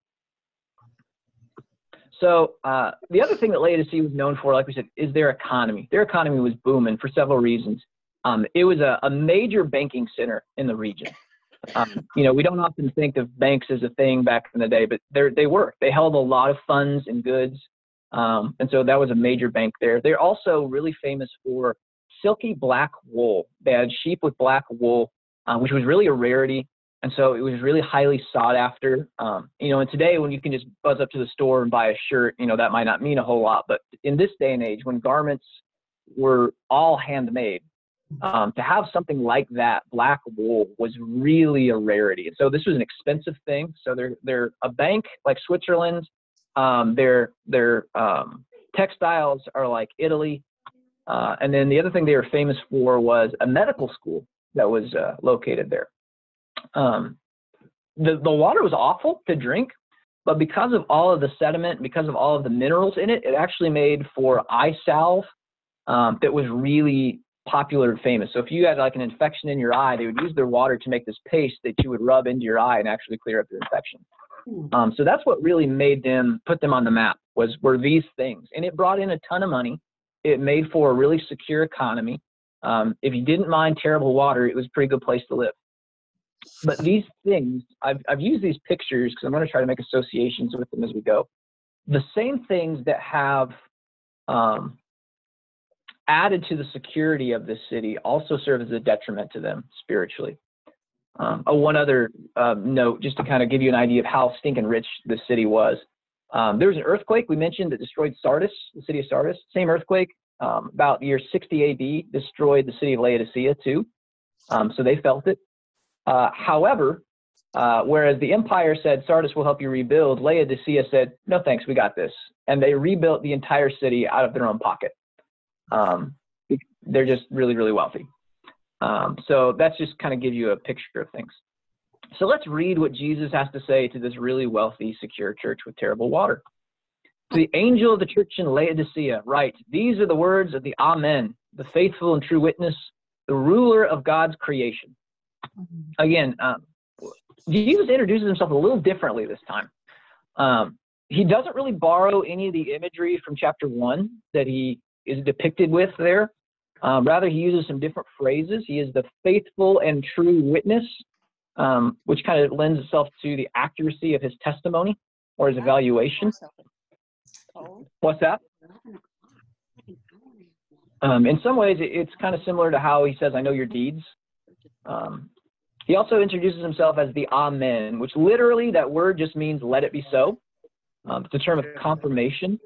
So the other thing that Laodicea was known for, like we said, is their economy. Their economy was booming for several reasons. It was a major banking center in the region. We don't often think of banks as a thing back in the day, but they were. They held a lot of funds and goods, and so that was a major bank there. They're also really famous for silky black wool. They had sheep with black wool, which was really a rarity, and so it was really highly sought after. And today when you can just buzz up to the store and buy a shirt, that might not mean a whole lot, but in this day and age when garments were all handmade, to have something like that, black wool, was really a rarity. And so this was an expensive thing. So they're a bank like Switzerland. Their textiles are like Italy. And then the other thing they were famous for was a medical school that was located there. The water was awful to drink, but because of all of the sediment, because of all of the minerals in it, it actually made for eye salve that was really popular and famous. So if you had like an infection in your eye, they would use their water to make this paste that you would rub into your eye and actually clear up your infection. So that's what really put them on the map were these things. And it brought in a ton of money. It made for a really secure economy. If you didn't mind terrible water, it was a pretty good place to live. But these things, I've used these pictures because I'm going to try to make associations with them as we go. The same things that have added to the security of this city also serve as a detriment to them spiritually. One other note, just to kind of give you an idea of how stinking rich this city was. There was an earthquake we mentioned that destroyed Sardis, the city of Sardis. Same earthquake, about the year 60 AD, destroyed the city of Laodicea too. So they felt it. However, whereas the empire said, Sardis will help you rebuild, Laodicea said, no thanks, we got this. And they rebuilt the entire city out of their own pocket. They're just really, really wealthy. So that's just kind of give you a picture of things. So let's read what Jesus has to say to this really wealthy, secure church with terrible water. To the angel of the church in Laodicea, write, these are the words of the Amen, the faithful and true witness, the ruler of God's creation. Again, Jesus introduces himself a little differently this time. He doesn't really borrow any of the imagery from chapter 1 that he is depicted with there. Rather, he uses some different phrases. He is the faithful and true witness, which kind of lends itself to the accuracy of his testimony or his evaluation. What's that? In some ways, it's kind of similar to how he says, I know your deeds. He also introduces himself as the Amen, which literally that word just means let it be so. It's a term of confirmation.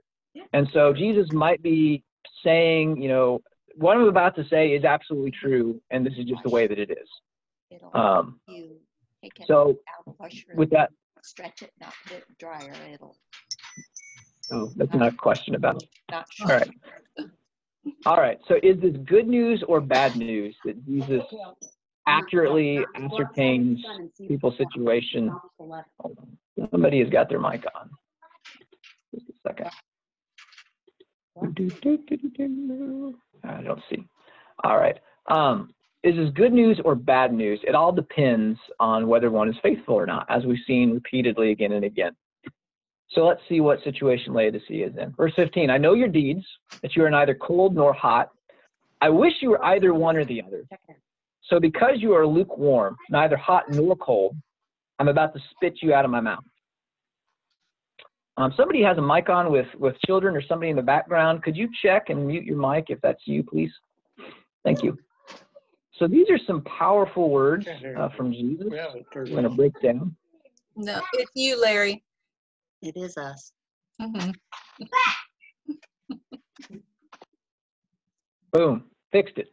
And so Jesus might be saying, you know, what I'm about to say is absolutely true, and this is just the way that it is. So with that, stretch it, not put it drier. oh, that's not a question about it. Not sure. All right. All right. So is this good news or bad news that Jesus accurately ascertains people's situation? Hold on. Somebody has got their mic on. Just a second. I don't see. All right. Is this good news or bad news? It all depends on whether one is faithful or not, as we've seen repeatedly again and again. So let's see what situation Laodicea is in. Verse 15, I know your deeds, that you are neither cold nor hot. I wish you were either one or the other. So because you are lukewarm, neither hot nor cold, I'm about to spit you out of my mouth. Somebody has a mic on with children or somebody in the background. Could you check and mute your mic if that's you, please? Thank you. So these are some powerful words from Jesus. We're going to break down. No, it's you, Larry. It is us. Mm-hmm. Boom, fixed it.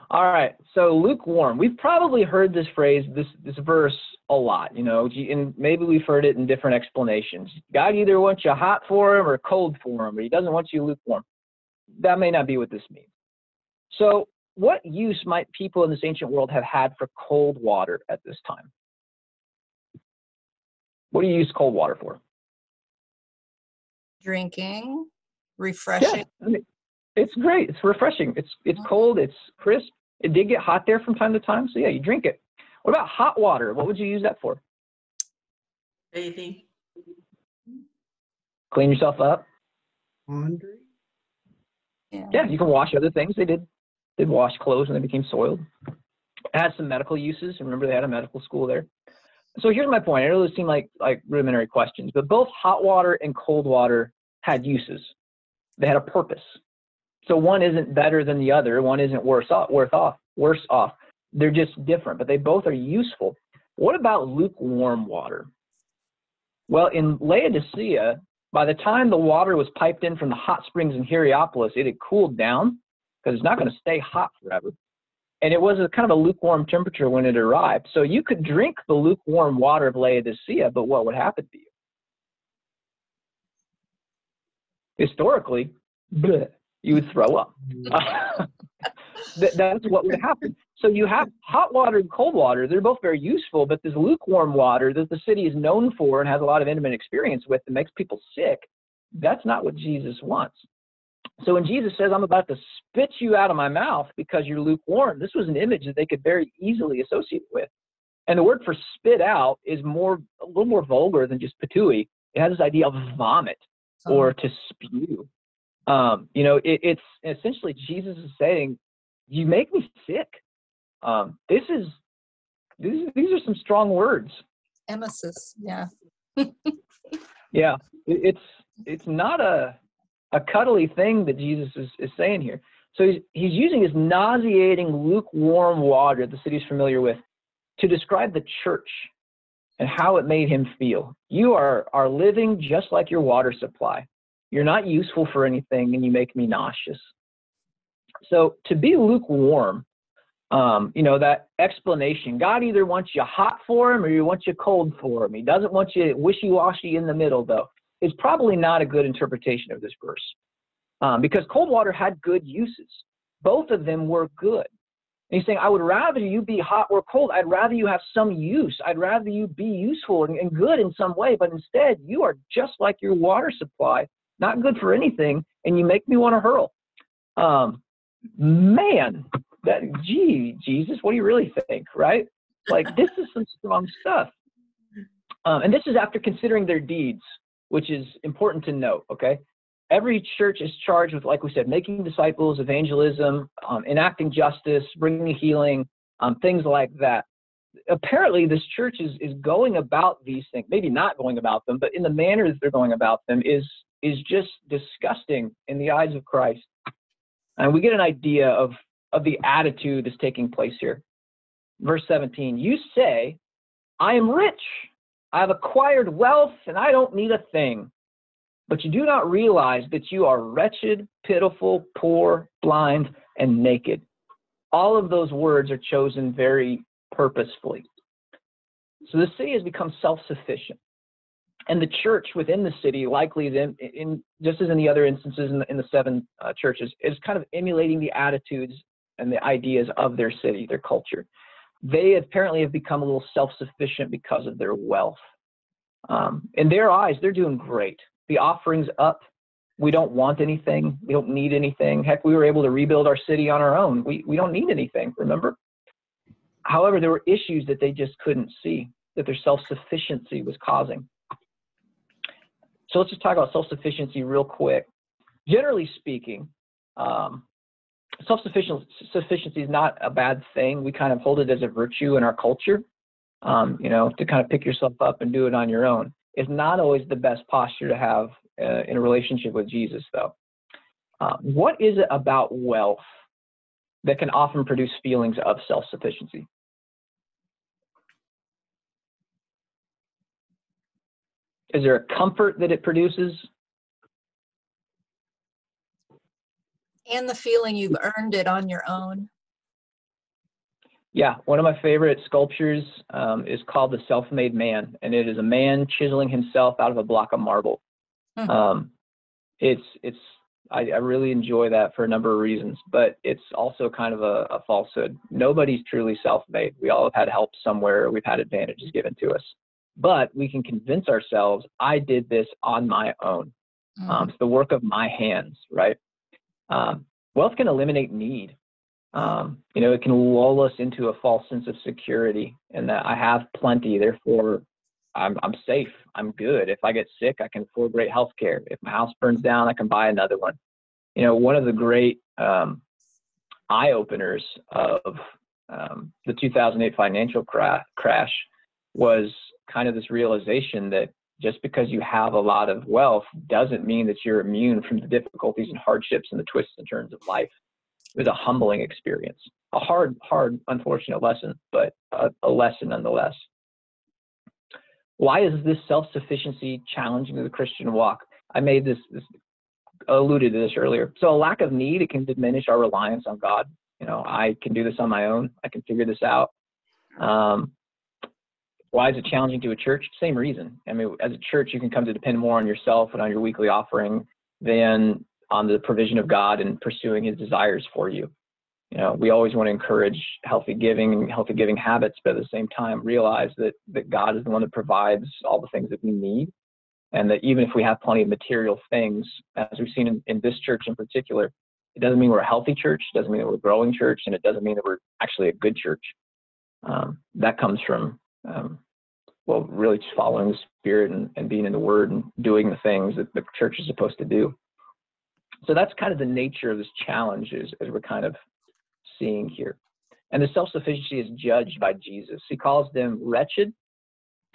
All right, so lukewarm. We've probably heard this phrase, this verse a lot, you know, and maybe we've heard it in different explanations. God either wants you hot for him or cold for him, but he doesn't want you lukewarm. That may not be what this means. So what use might people in this ancient world have had for cold water at this time? What do you use cold water for? Drinking, refreshing. Yeah, I mean, it's great. It's refreshing. It's cold. It's crisp. It did get hot there from time to time. So yeah, you drink it. What about hot water? What would you use that for? Bathing. Clean yourself up. Laundry. Yeah, you can wash other things. They did wash clothes when they became soiled. It has some medical uses. Remember, they had a medical school there. So here's my point. I know those seem like rudimentary questions, but both hot water and cold water had uses. They had a purpose. So one isn't better than the other. One isn't worse off. They're just different, but they both are useful. What about lukewarm water? Well, in Laodicea, by the time the water was piped in from the hot springs in Hierapolis, it had cooled down because it's not going to stay hot forever. And it was a kind of a lukewarm temperature when it arrived. So you could drink the lukewarm water of Laodicea, but what would happen to you? Historically, bleh, you would throw up. That's what would happen. So you have hot water and cold water. They're both very useful, but this lukewarm water that the city is known for and has a lot of intimate experience with that makes people sick, that's not what Jesus wants. So when Jesus says, I'm about to spit you out of my mouth because you're lukewarm, this was an image that they could very easily associate with. And the word for spit out is a little more vulgar than just patooey. It has this idea of vomit or to spew. It's essentially Jesus is saying, you make me sick. These are some strong words. Emesis, yeah. Yeah, it's not a cuddly thing that Jesus is saying here. So he's using this nauseating lukewarm water the city's familiar with to describe the church and how it made him feel. You are living just like your water supply. You're not useful for anything, and you make me nauseous. So to be lukewarm, that explanation, God either wants you hot for him or he wants you cold for him. He doesn't want you wishy-washy in the middle, though. It's probably not a good interpretation of this verse because cold water had good uses. Both of them were good. And he's saying, I would rather you be hot or cold. I'd rather you have some use. I'd rather you be useful and good in some way. But instead, you are just like your water supply, not good for anything, and you make me want to hurl. Man, Jesus, what do you really think, right? Like, this is some strong stuff. And this is after considering their deeds, which is important to note, okay? Every church is charged with, like we said, making disciples, evangelism, enacting justice, bringing healing, things like that. Apparently, this church is going about these things, maybe not going about them, but in the manner that they're going about them is just disgusting in the eyes of Christ. And we get an idea of the attitude that's taking place here. Verse 17, you say, I am rich, I have acquired wealth, and I don't need a thing. But you do not realize that you are wretched, pitiful, poor, blind, and naked. All of those words are chosen very purposefully. So the city has become self-sufficient. And the church within the city, likely just as in the other instances in the seven churches, is kind of emulating the attitudes and the ideas of their city, their culture. They apparently have become a little self-sufficient because of their wealth. In their eyes, they're doing great. The offering's up. We don't want anything. We don't need anything. Heck, we were able to rebuild our city on our own. We don't need anything, remember? However, there were issues that they just couldn't see, that their self-sufficiency was causing. So let's just talk about self-sufficiency real quick. Generally speaking, self-sufficiency is not a bad thing. We kind of hold it as a virtue in our culture, to kind of pick yourself up and do it on your own. It's not always the best posture to have in a relationship with Jesus, though. What is it about wealth that can often produce feelings of self-sufficiency? Is there a comfort that it produces? And the feeling you've earned it on your own. Yeah, one of my favorite sculptures is called The Self-Made Man, and it is a man chiseling himself out of a block of marble. I really enjoy that for a number of reasons, but it's also kind of a falsehood. Nobody's truly self-made. We all have had help somewhere. We've had advantages given to us. But we can convince ourselves, I did this on my own. It's the work of my hands, right? Wealth can eliminate need. It can lull us into a false sense of security and that I have plenty, therefore I'm safe, I'm good. If I get sick, I can afford great health care. If my house burns down, I can buy another one. One of the great eye-openers of the 2008 financial crash was kind of this realization that just because you have a lot of wealth doesn't mean that you're immune from the difficulties and hardships and the twists and turns of life. It was a humbling experience, a hard, unfortunate lesson, but a lesson nonetheless. Why is this self-sufficiency challenging to the Christian walk? I made this alluded to this earlier. So a lack of need, it can diminish our reliance on God. I can do this on my own. I can figure this out. Why is it challenging to a church? Same reason. I mean, as a church, you can come to depend more on yourself and on your weekly offering than on the provision of God and pursuing his desires for you. We always want to encourage healthy giving and healthy giving habits, but at the same time realize that God is the one that provides all the things that we need. And that even if we have plenty of material things, as we've seen in this church in particular, it doesn't mean we're a healthy church, it doesn't mean that we're a growing church, and it doesn't mean that we're actually a good church. That comes from, really just following the Spirit and being in the Word and doing the things that the church is supposed to do. So that's kind of the nature of this challenge as we're kind of seeing here. And the self-sufficiency is judged by Jesus. He calls them wretched,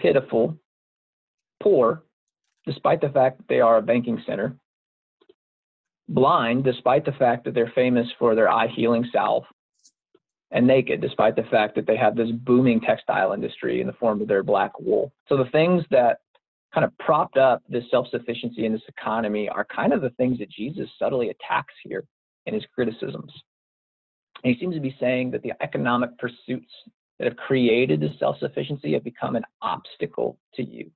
pitiful, poor, despite the fact that they are a banking center, blind, despite the fact that they're famous for their eye healing salve, and naked, despite the fact that they have this booming textile industry in the form of their black wool. So the things that kind of propped up this self-sufficiency in this economy are kind of the things that Jesus subtly attacks here in his criticisms. And he seems to be saying that the economic pursuits that have created this self-sufficiency have become an obstacle to you.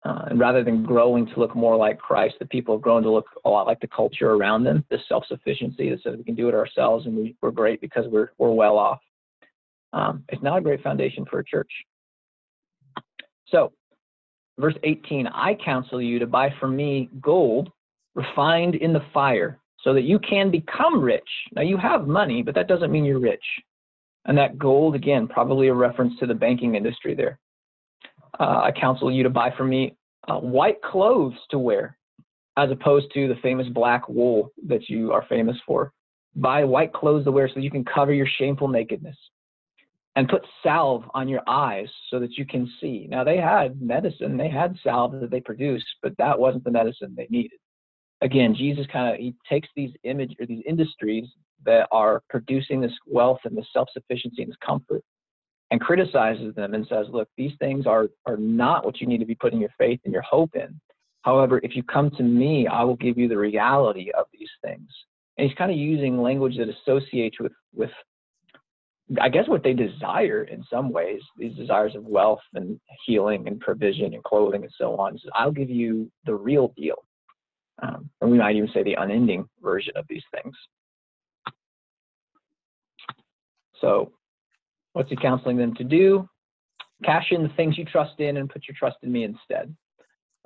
And rather than growing to look more like Christ, the people have grown to look a lot like the culture around them, this self-sufficiency that says we can do it ourselves and we're great because we're well off. It's not a great foundation for a church. So, verse 18, I counsel you to buy from me gold refined in the fire so that you can become rich. Now, you have money, but that doesn't mean you're rich. And that gold, again, probably a reference to the banking industry there. I counsel you to buy from me white clothes to wear, as opposed to the famous black wool that you are famous for. Buy white clothes to wear so that you can cover your shameful nakedness. And put salve on your eyes so that you can see. Now, they had medicine, they had salve that they produced, but that wasn't the medicine they needed. Again, Jesus he takes these industries that are producing this wealth and this self-sufficiency and this comfort, and criticizes them and says, look, these things are not what you need to be putting your faith and your hope in. However, if you come to me, I will give you the reality of these things. And he's kind of using language that associates with I guess what they desire in some ways, these desires of wealth and healing and provision and clothing and so on. So I'll give you the real deal. And we might even say the unending version of these things. So what's he counseling them to do? Cash in the things you trust in and put your trust in me instead.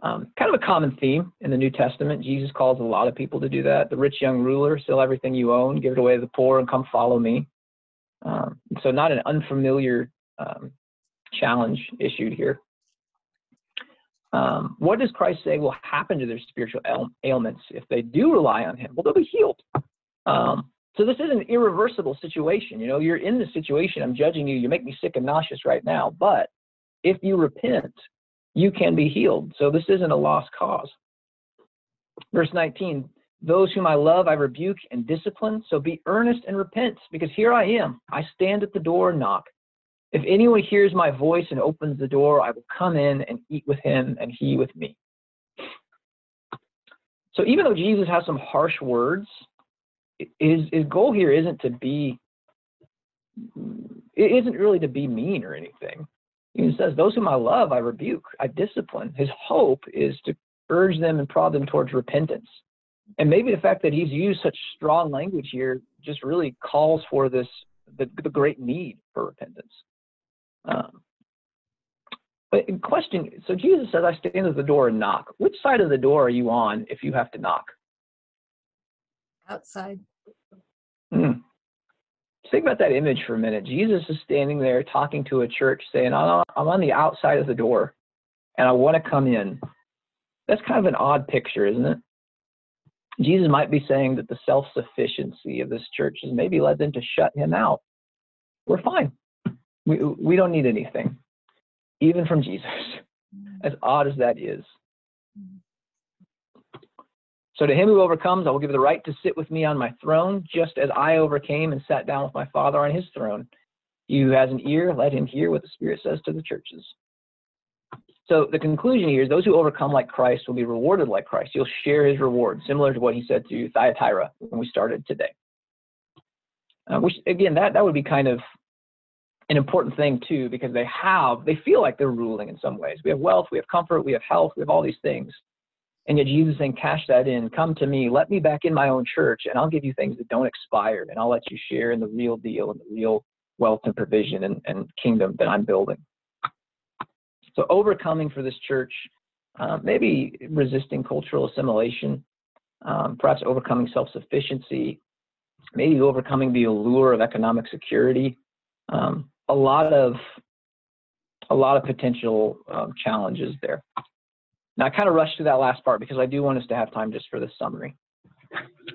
Kind of a common theme in the New Testament. Jesus calls a lot of people to do that. The rich young ruler, sell everything you own, give it away to the poor, and come follow me. So not an unfamiliar challenge issued here. What does Christ say will happen to their spiritual ailments if they do rely on him? Well, they'll be healed. So this is an irreversible situation. You know, you're in this situation. I'm judging you. You make me sick and nauseous right now. But if you repent, you can be healed. So this isn't a lost cause. Verse 19, those whom I love, I rebuke and discipline. So be earnest and repent, because here I am. I stand at the door and knock. If anyone hears my voice and opens the door, I will come in and eat with him and he with me. So even though Jesus has some harsh words, his goal here isn't really to be mean or anything. He says, those whom I love, I rebuke, I discipline. His hope is to urge them and prod them towards repentance. And maybe the fact that he's used such strong language here just really calls for the great need for repentance. But in question, so Jesus says, I stand at the door and knock. Which side of the door are you on if you have to knock? Outside. Think about that image for a minute. Jesus is standing there talking to a church saying, I'm on the outside of the door and I want to come in. That's kind of an odd picture, isn't it? Jesus might be saying that the self-sufficiency of this church has maybe led them to shut him out. We're fine. We don't need anything, even from Jesus, as odd as that is. So to him who overcomes, I will give the right to sit with me on my throne, just as I overcame and sat down with my Father on his throne. He who has an ear, let him hear what the Spirit says to the churches. So the conclusion here is those who overcome like Christ will be rewarded like Christ. You'll share his reward, similar to what he said to Thyatira when we started today. Which, again, that would be kind of an important thing, too, because they feel like they're ruling in some ways. We have wealth, we have comfort, we have health, we have all these things. And yet Jesus is saying, cash that in, come to me, let me back in my own church, and I'll give you things that don't expire, and I'll let you share in the real deal and the real wealth and provision and kingdom that I'm building. So overcoming for this church, maybe resisting cultural assimilation, perhaps overcoming self-sufficiency, maybe overcoming the allure of economic security, a lot of potential challenges there. Now, I kind of rushed through that last part because I do want us to have time just for this summary.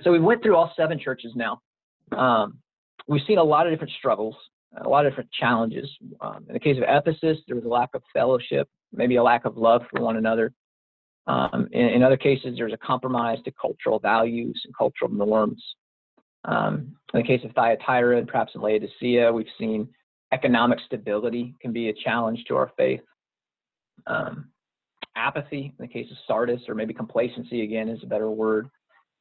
So we went through all 7 churches now. We've seen a lot of different struggles, a lot of different challenges. In the case of Ephesus, there was a lack of fellowship, maybe a lack of love for one another. In other cases, there's a compromise to cultural values and cultural norms. In the case of Thyatira and perhaps in Laodicea, we've seen economic stability can be a challenge to our faith. Apathy, in the case of Sardis, or maybe complacency, again, is a better word.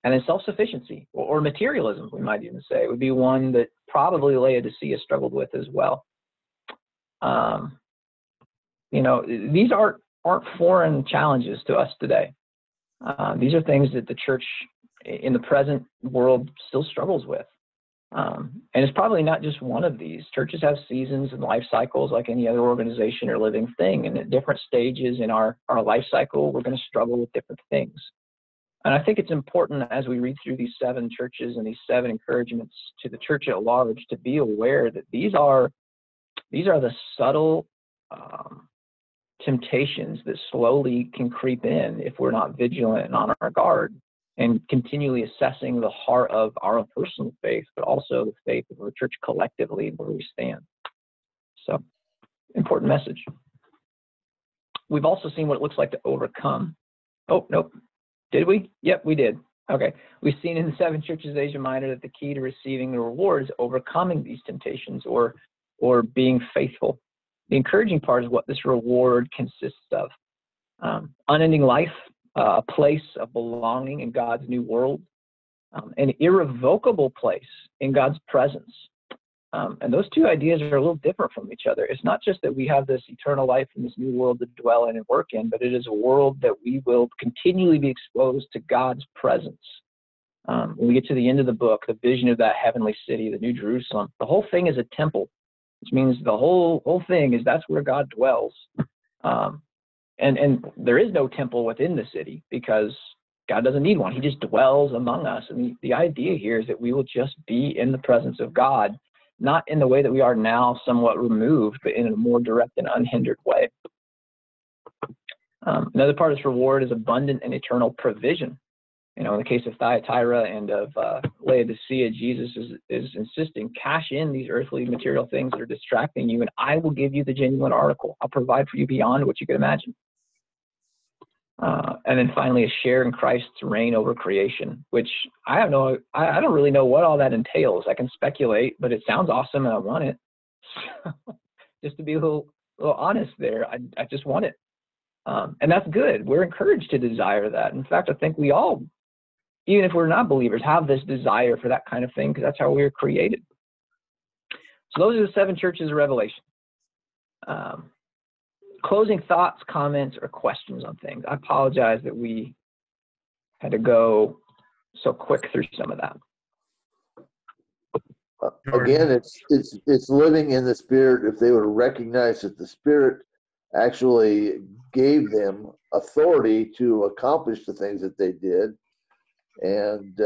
And then self-sufficiency, or materialism, we might even say, would be one that probably Laodicea struggled with as well. These aren't foreign challenges to us today. These are things that the church in the present world still struggles with. And it's probably not just one of these. Churches have seasons and life cycles like any other organization or living thing. And at different stages in our life cycle, we're going to struggle with different things. And I think it's important as we read through these 7 churches and these 7 encouragements to the church at large to be aware that these are the subtle temptations that slowly can creep in if we're not vigilant and on our guard and continually assessing the heart of our own personal faith, but also the faith of the church collectively where we stand. So, important message. We've also seen what it looks like to overcome. Oh, nope. Did we? Yep, we did. Okay. We've seen in the 7 churches of Asia Minor that the key to receiving the reward is overcoming these temptations or being faithful. The encouraging part is what this reward consists of. Unending life, a place of belonging in God's new world, an irrevocable place in God's presence. And those two ideas are a little different from each other. It's not just that we have this eternal life in this new world to dwell in and work in, but it is a world that we will continually be exposed to God's presence. When we get to the end of the book, the vision of that heavenly city, the New Jerusalem, the whole thing is a temple, which means the whole thing is that's where God dwells. And there is no temple within the city because God doesn't need one. He just dwells among us. And the idea here is that we will just be in the presence of God, not in the way that we are now, somewhat removed, but in a more direct and unhindered way. Another part of this reward is abundant and eternal provision. In the case of Thyatira and of Laodicea, Jesus is insisting, cash in these earthly material things that are distracting you, and I will give you the genuine article. I'll provide for you beyond what you could imagine. And then finally, a share in Christ's reign over creation, which I don't really know what all that entails. I can speculate, but it sounds awesome and I want it. Just to be a little honest there, I just want it. And that's good. We're encouraged to desire that. In fact, I think we all, even if we're not believers, have this desire for that kind of thing because that's how we were created. So those are the 7 churches of Revelation. Closing thoughts, comments, or questions on things. I apologize that we had to go so quick through some of that. Again, it's living in the Spirit. If they would recognize that the Spirit actually gave them authority to accomplish the things that they did, and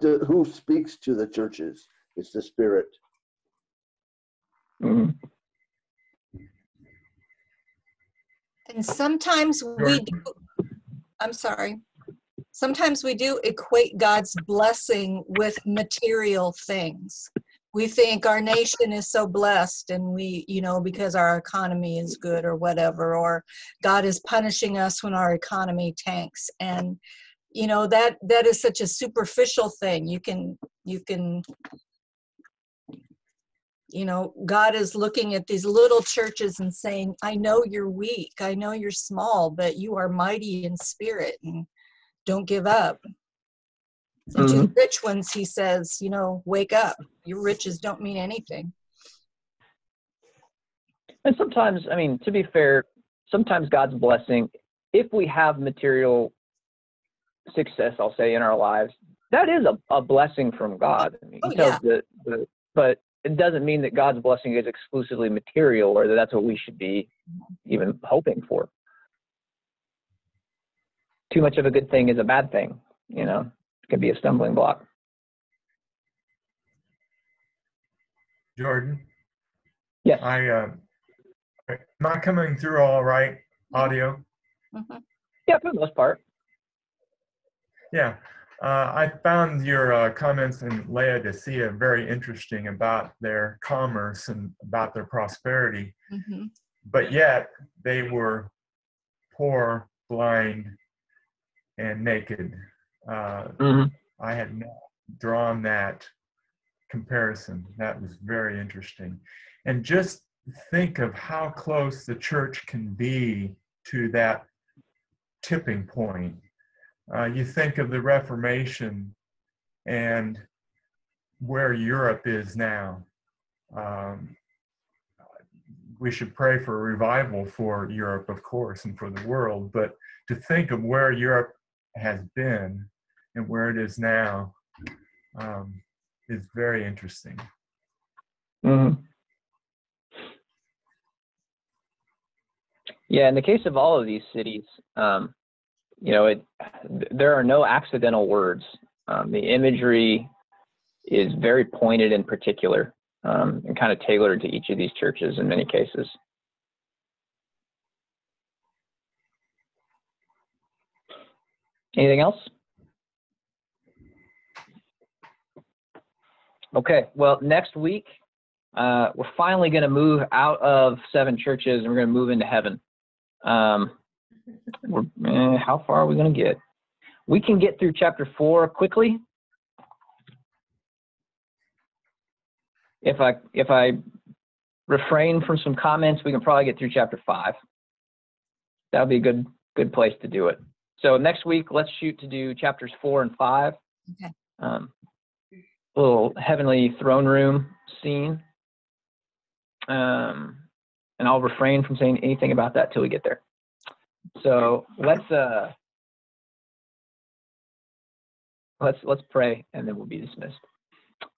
who speaks to the churches? It's the Spirit. Mm-hmm. And sometimes we do, sometimes we do equate God's blessing with material things. We think our nation is so blessed and we, because our economy is good or whatever, or God is punishing us when our economy tanks. And, that is such a superficial thing. You can God is looking at these little churches and saying, I know you're weak. I know you're small, but you are mighty in spirit and don't give up. And to the rich ones, he says, wake up. Your riches don't mean anything. And sometimes, to be fair, sometimes God's blessing, if we have material success, I'll say, in our lives, that is a blessing from God. He tells but it doesn't mean that God's blessing is exclusively material or that that's what we should be even hoping for. Too much of a good thing is a bad thing, It can be a stumbling block. Jordan? Yes. Am I coming through all right, audio? Mm-hmm. Yeah, for the most part. Yeah. I found your comments in Laodicea very interesting about their commerce and about their prosperity. Mm-hmm. But yet they were poor, blind, and naked. I had not drawn that comparison. That was very interesting. And just think of how close the church can be to that tipping point. You think of the Reformation and where Europe is now. We should pray for a revival for Europe, of course, and for the world, but to think of where Europe has been and where it is now is very interesting. Mm-hmm. Yeah, in the case of all of these cities, there are no accidental words. The imagery is very pointed and particular, and kind of tailored to each of these churches in many cases. Anything else? Okay, well, next week, we're finally going to move out of 7 churches and we're going to move into heaven. How far are we going to get? We can get through chapter 4 quickly. If I refrain from some comments, we can probably get through chapter 5. That would be a good place to do it. So next week, let's shoot to do chapters 4 and 5. Okay. Little heavenly throne room scene. And I'll refrain from saying anything about that till we get there. So let's pray, and then we'll be dismissed.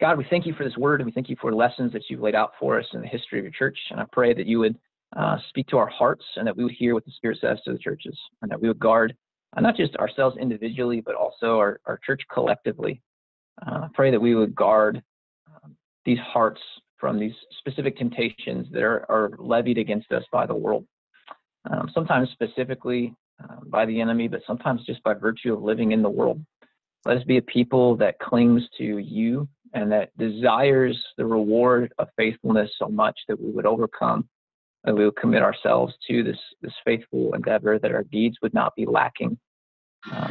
God, we thank you for this word, and we thank you for lessons that you've laid out for us in the history of your church. And I pray that you would speak to our hearts, and that we would hear what the Spirit says to the churches, and that we would guard not just ourselves individually, but also our church collectively. I pray that we would guard these hearts from these specific temptations that are levied against us by the world. Sometimes specifically by the enemy, but sometimes just by virtue of living in the world. Let us be a people that clings to you and that desires the reward of faithfulness so much that we would overcome, and we would commit ourselves to this faithful endeavor, that our deeds would not be lacking,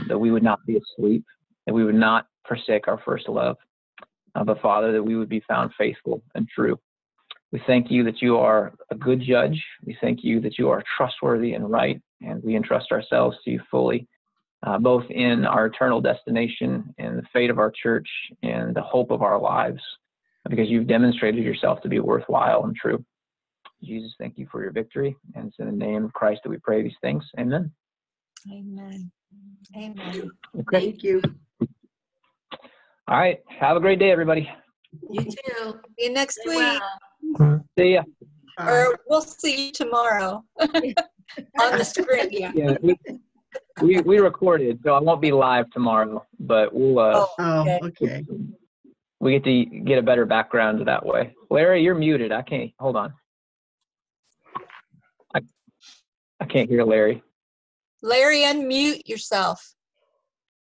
that we would not be asleep, that we would not forsake our first love, but Father, that we would be found faithful and true. We thank you that you are a good judge. We thank you that you are trustworthy and right, and we entrust ourselves to you fully, both in our eternal destination and the fate of our church and the hope of our lives, because you've demonstrated yourself to be worthwhile and true. Jesus, thank you for your victory, and it's in the name of Christ that we pray these things. Amen. Amen. Amen. Okay. Thank you. All right. Have a great day, everybody. You too. See you next Stay week. well. See ya. Bye. Or we'll see you tomorrow on the screen. Yeah. Yeah, we recorded, so I won't be live tomorrow, but we'll Oh, okay. we get to get a better background that way. Larry, you're muted. I can't. Hold on. I can't hear Larry. Larry, unmute yourself.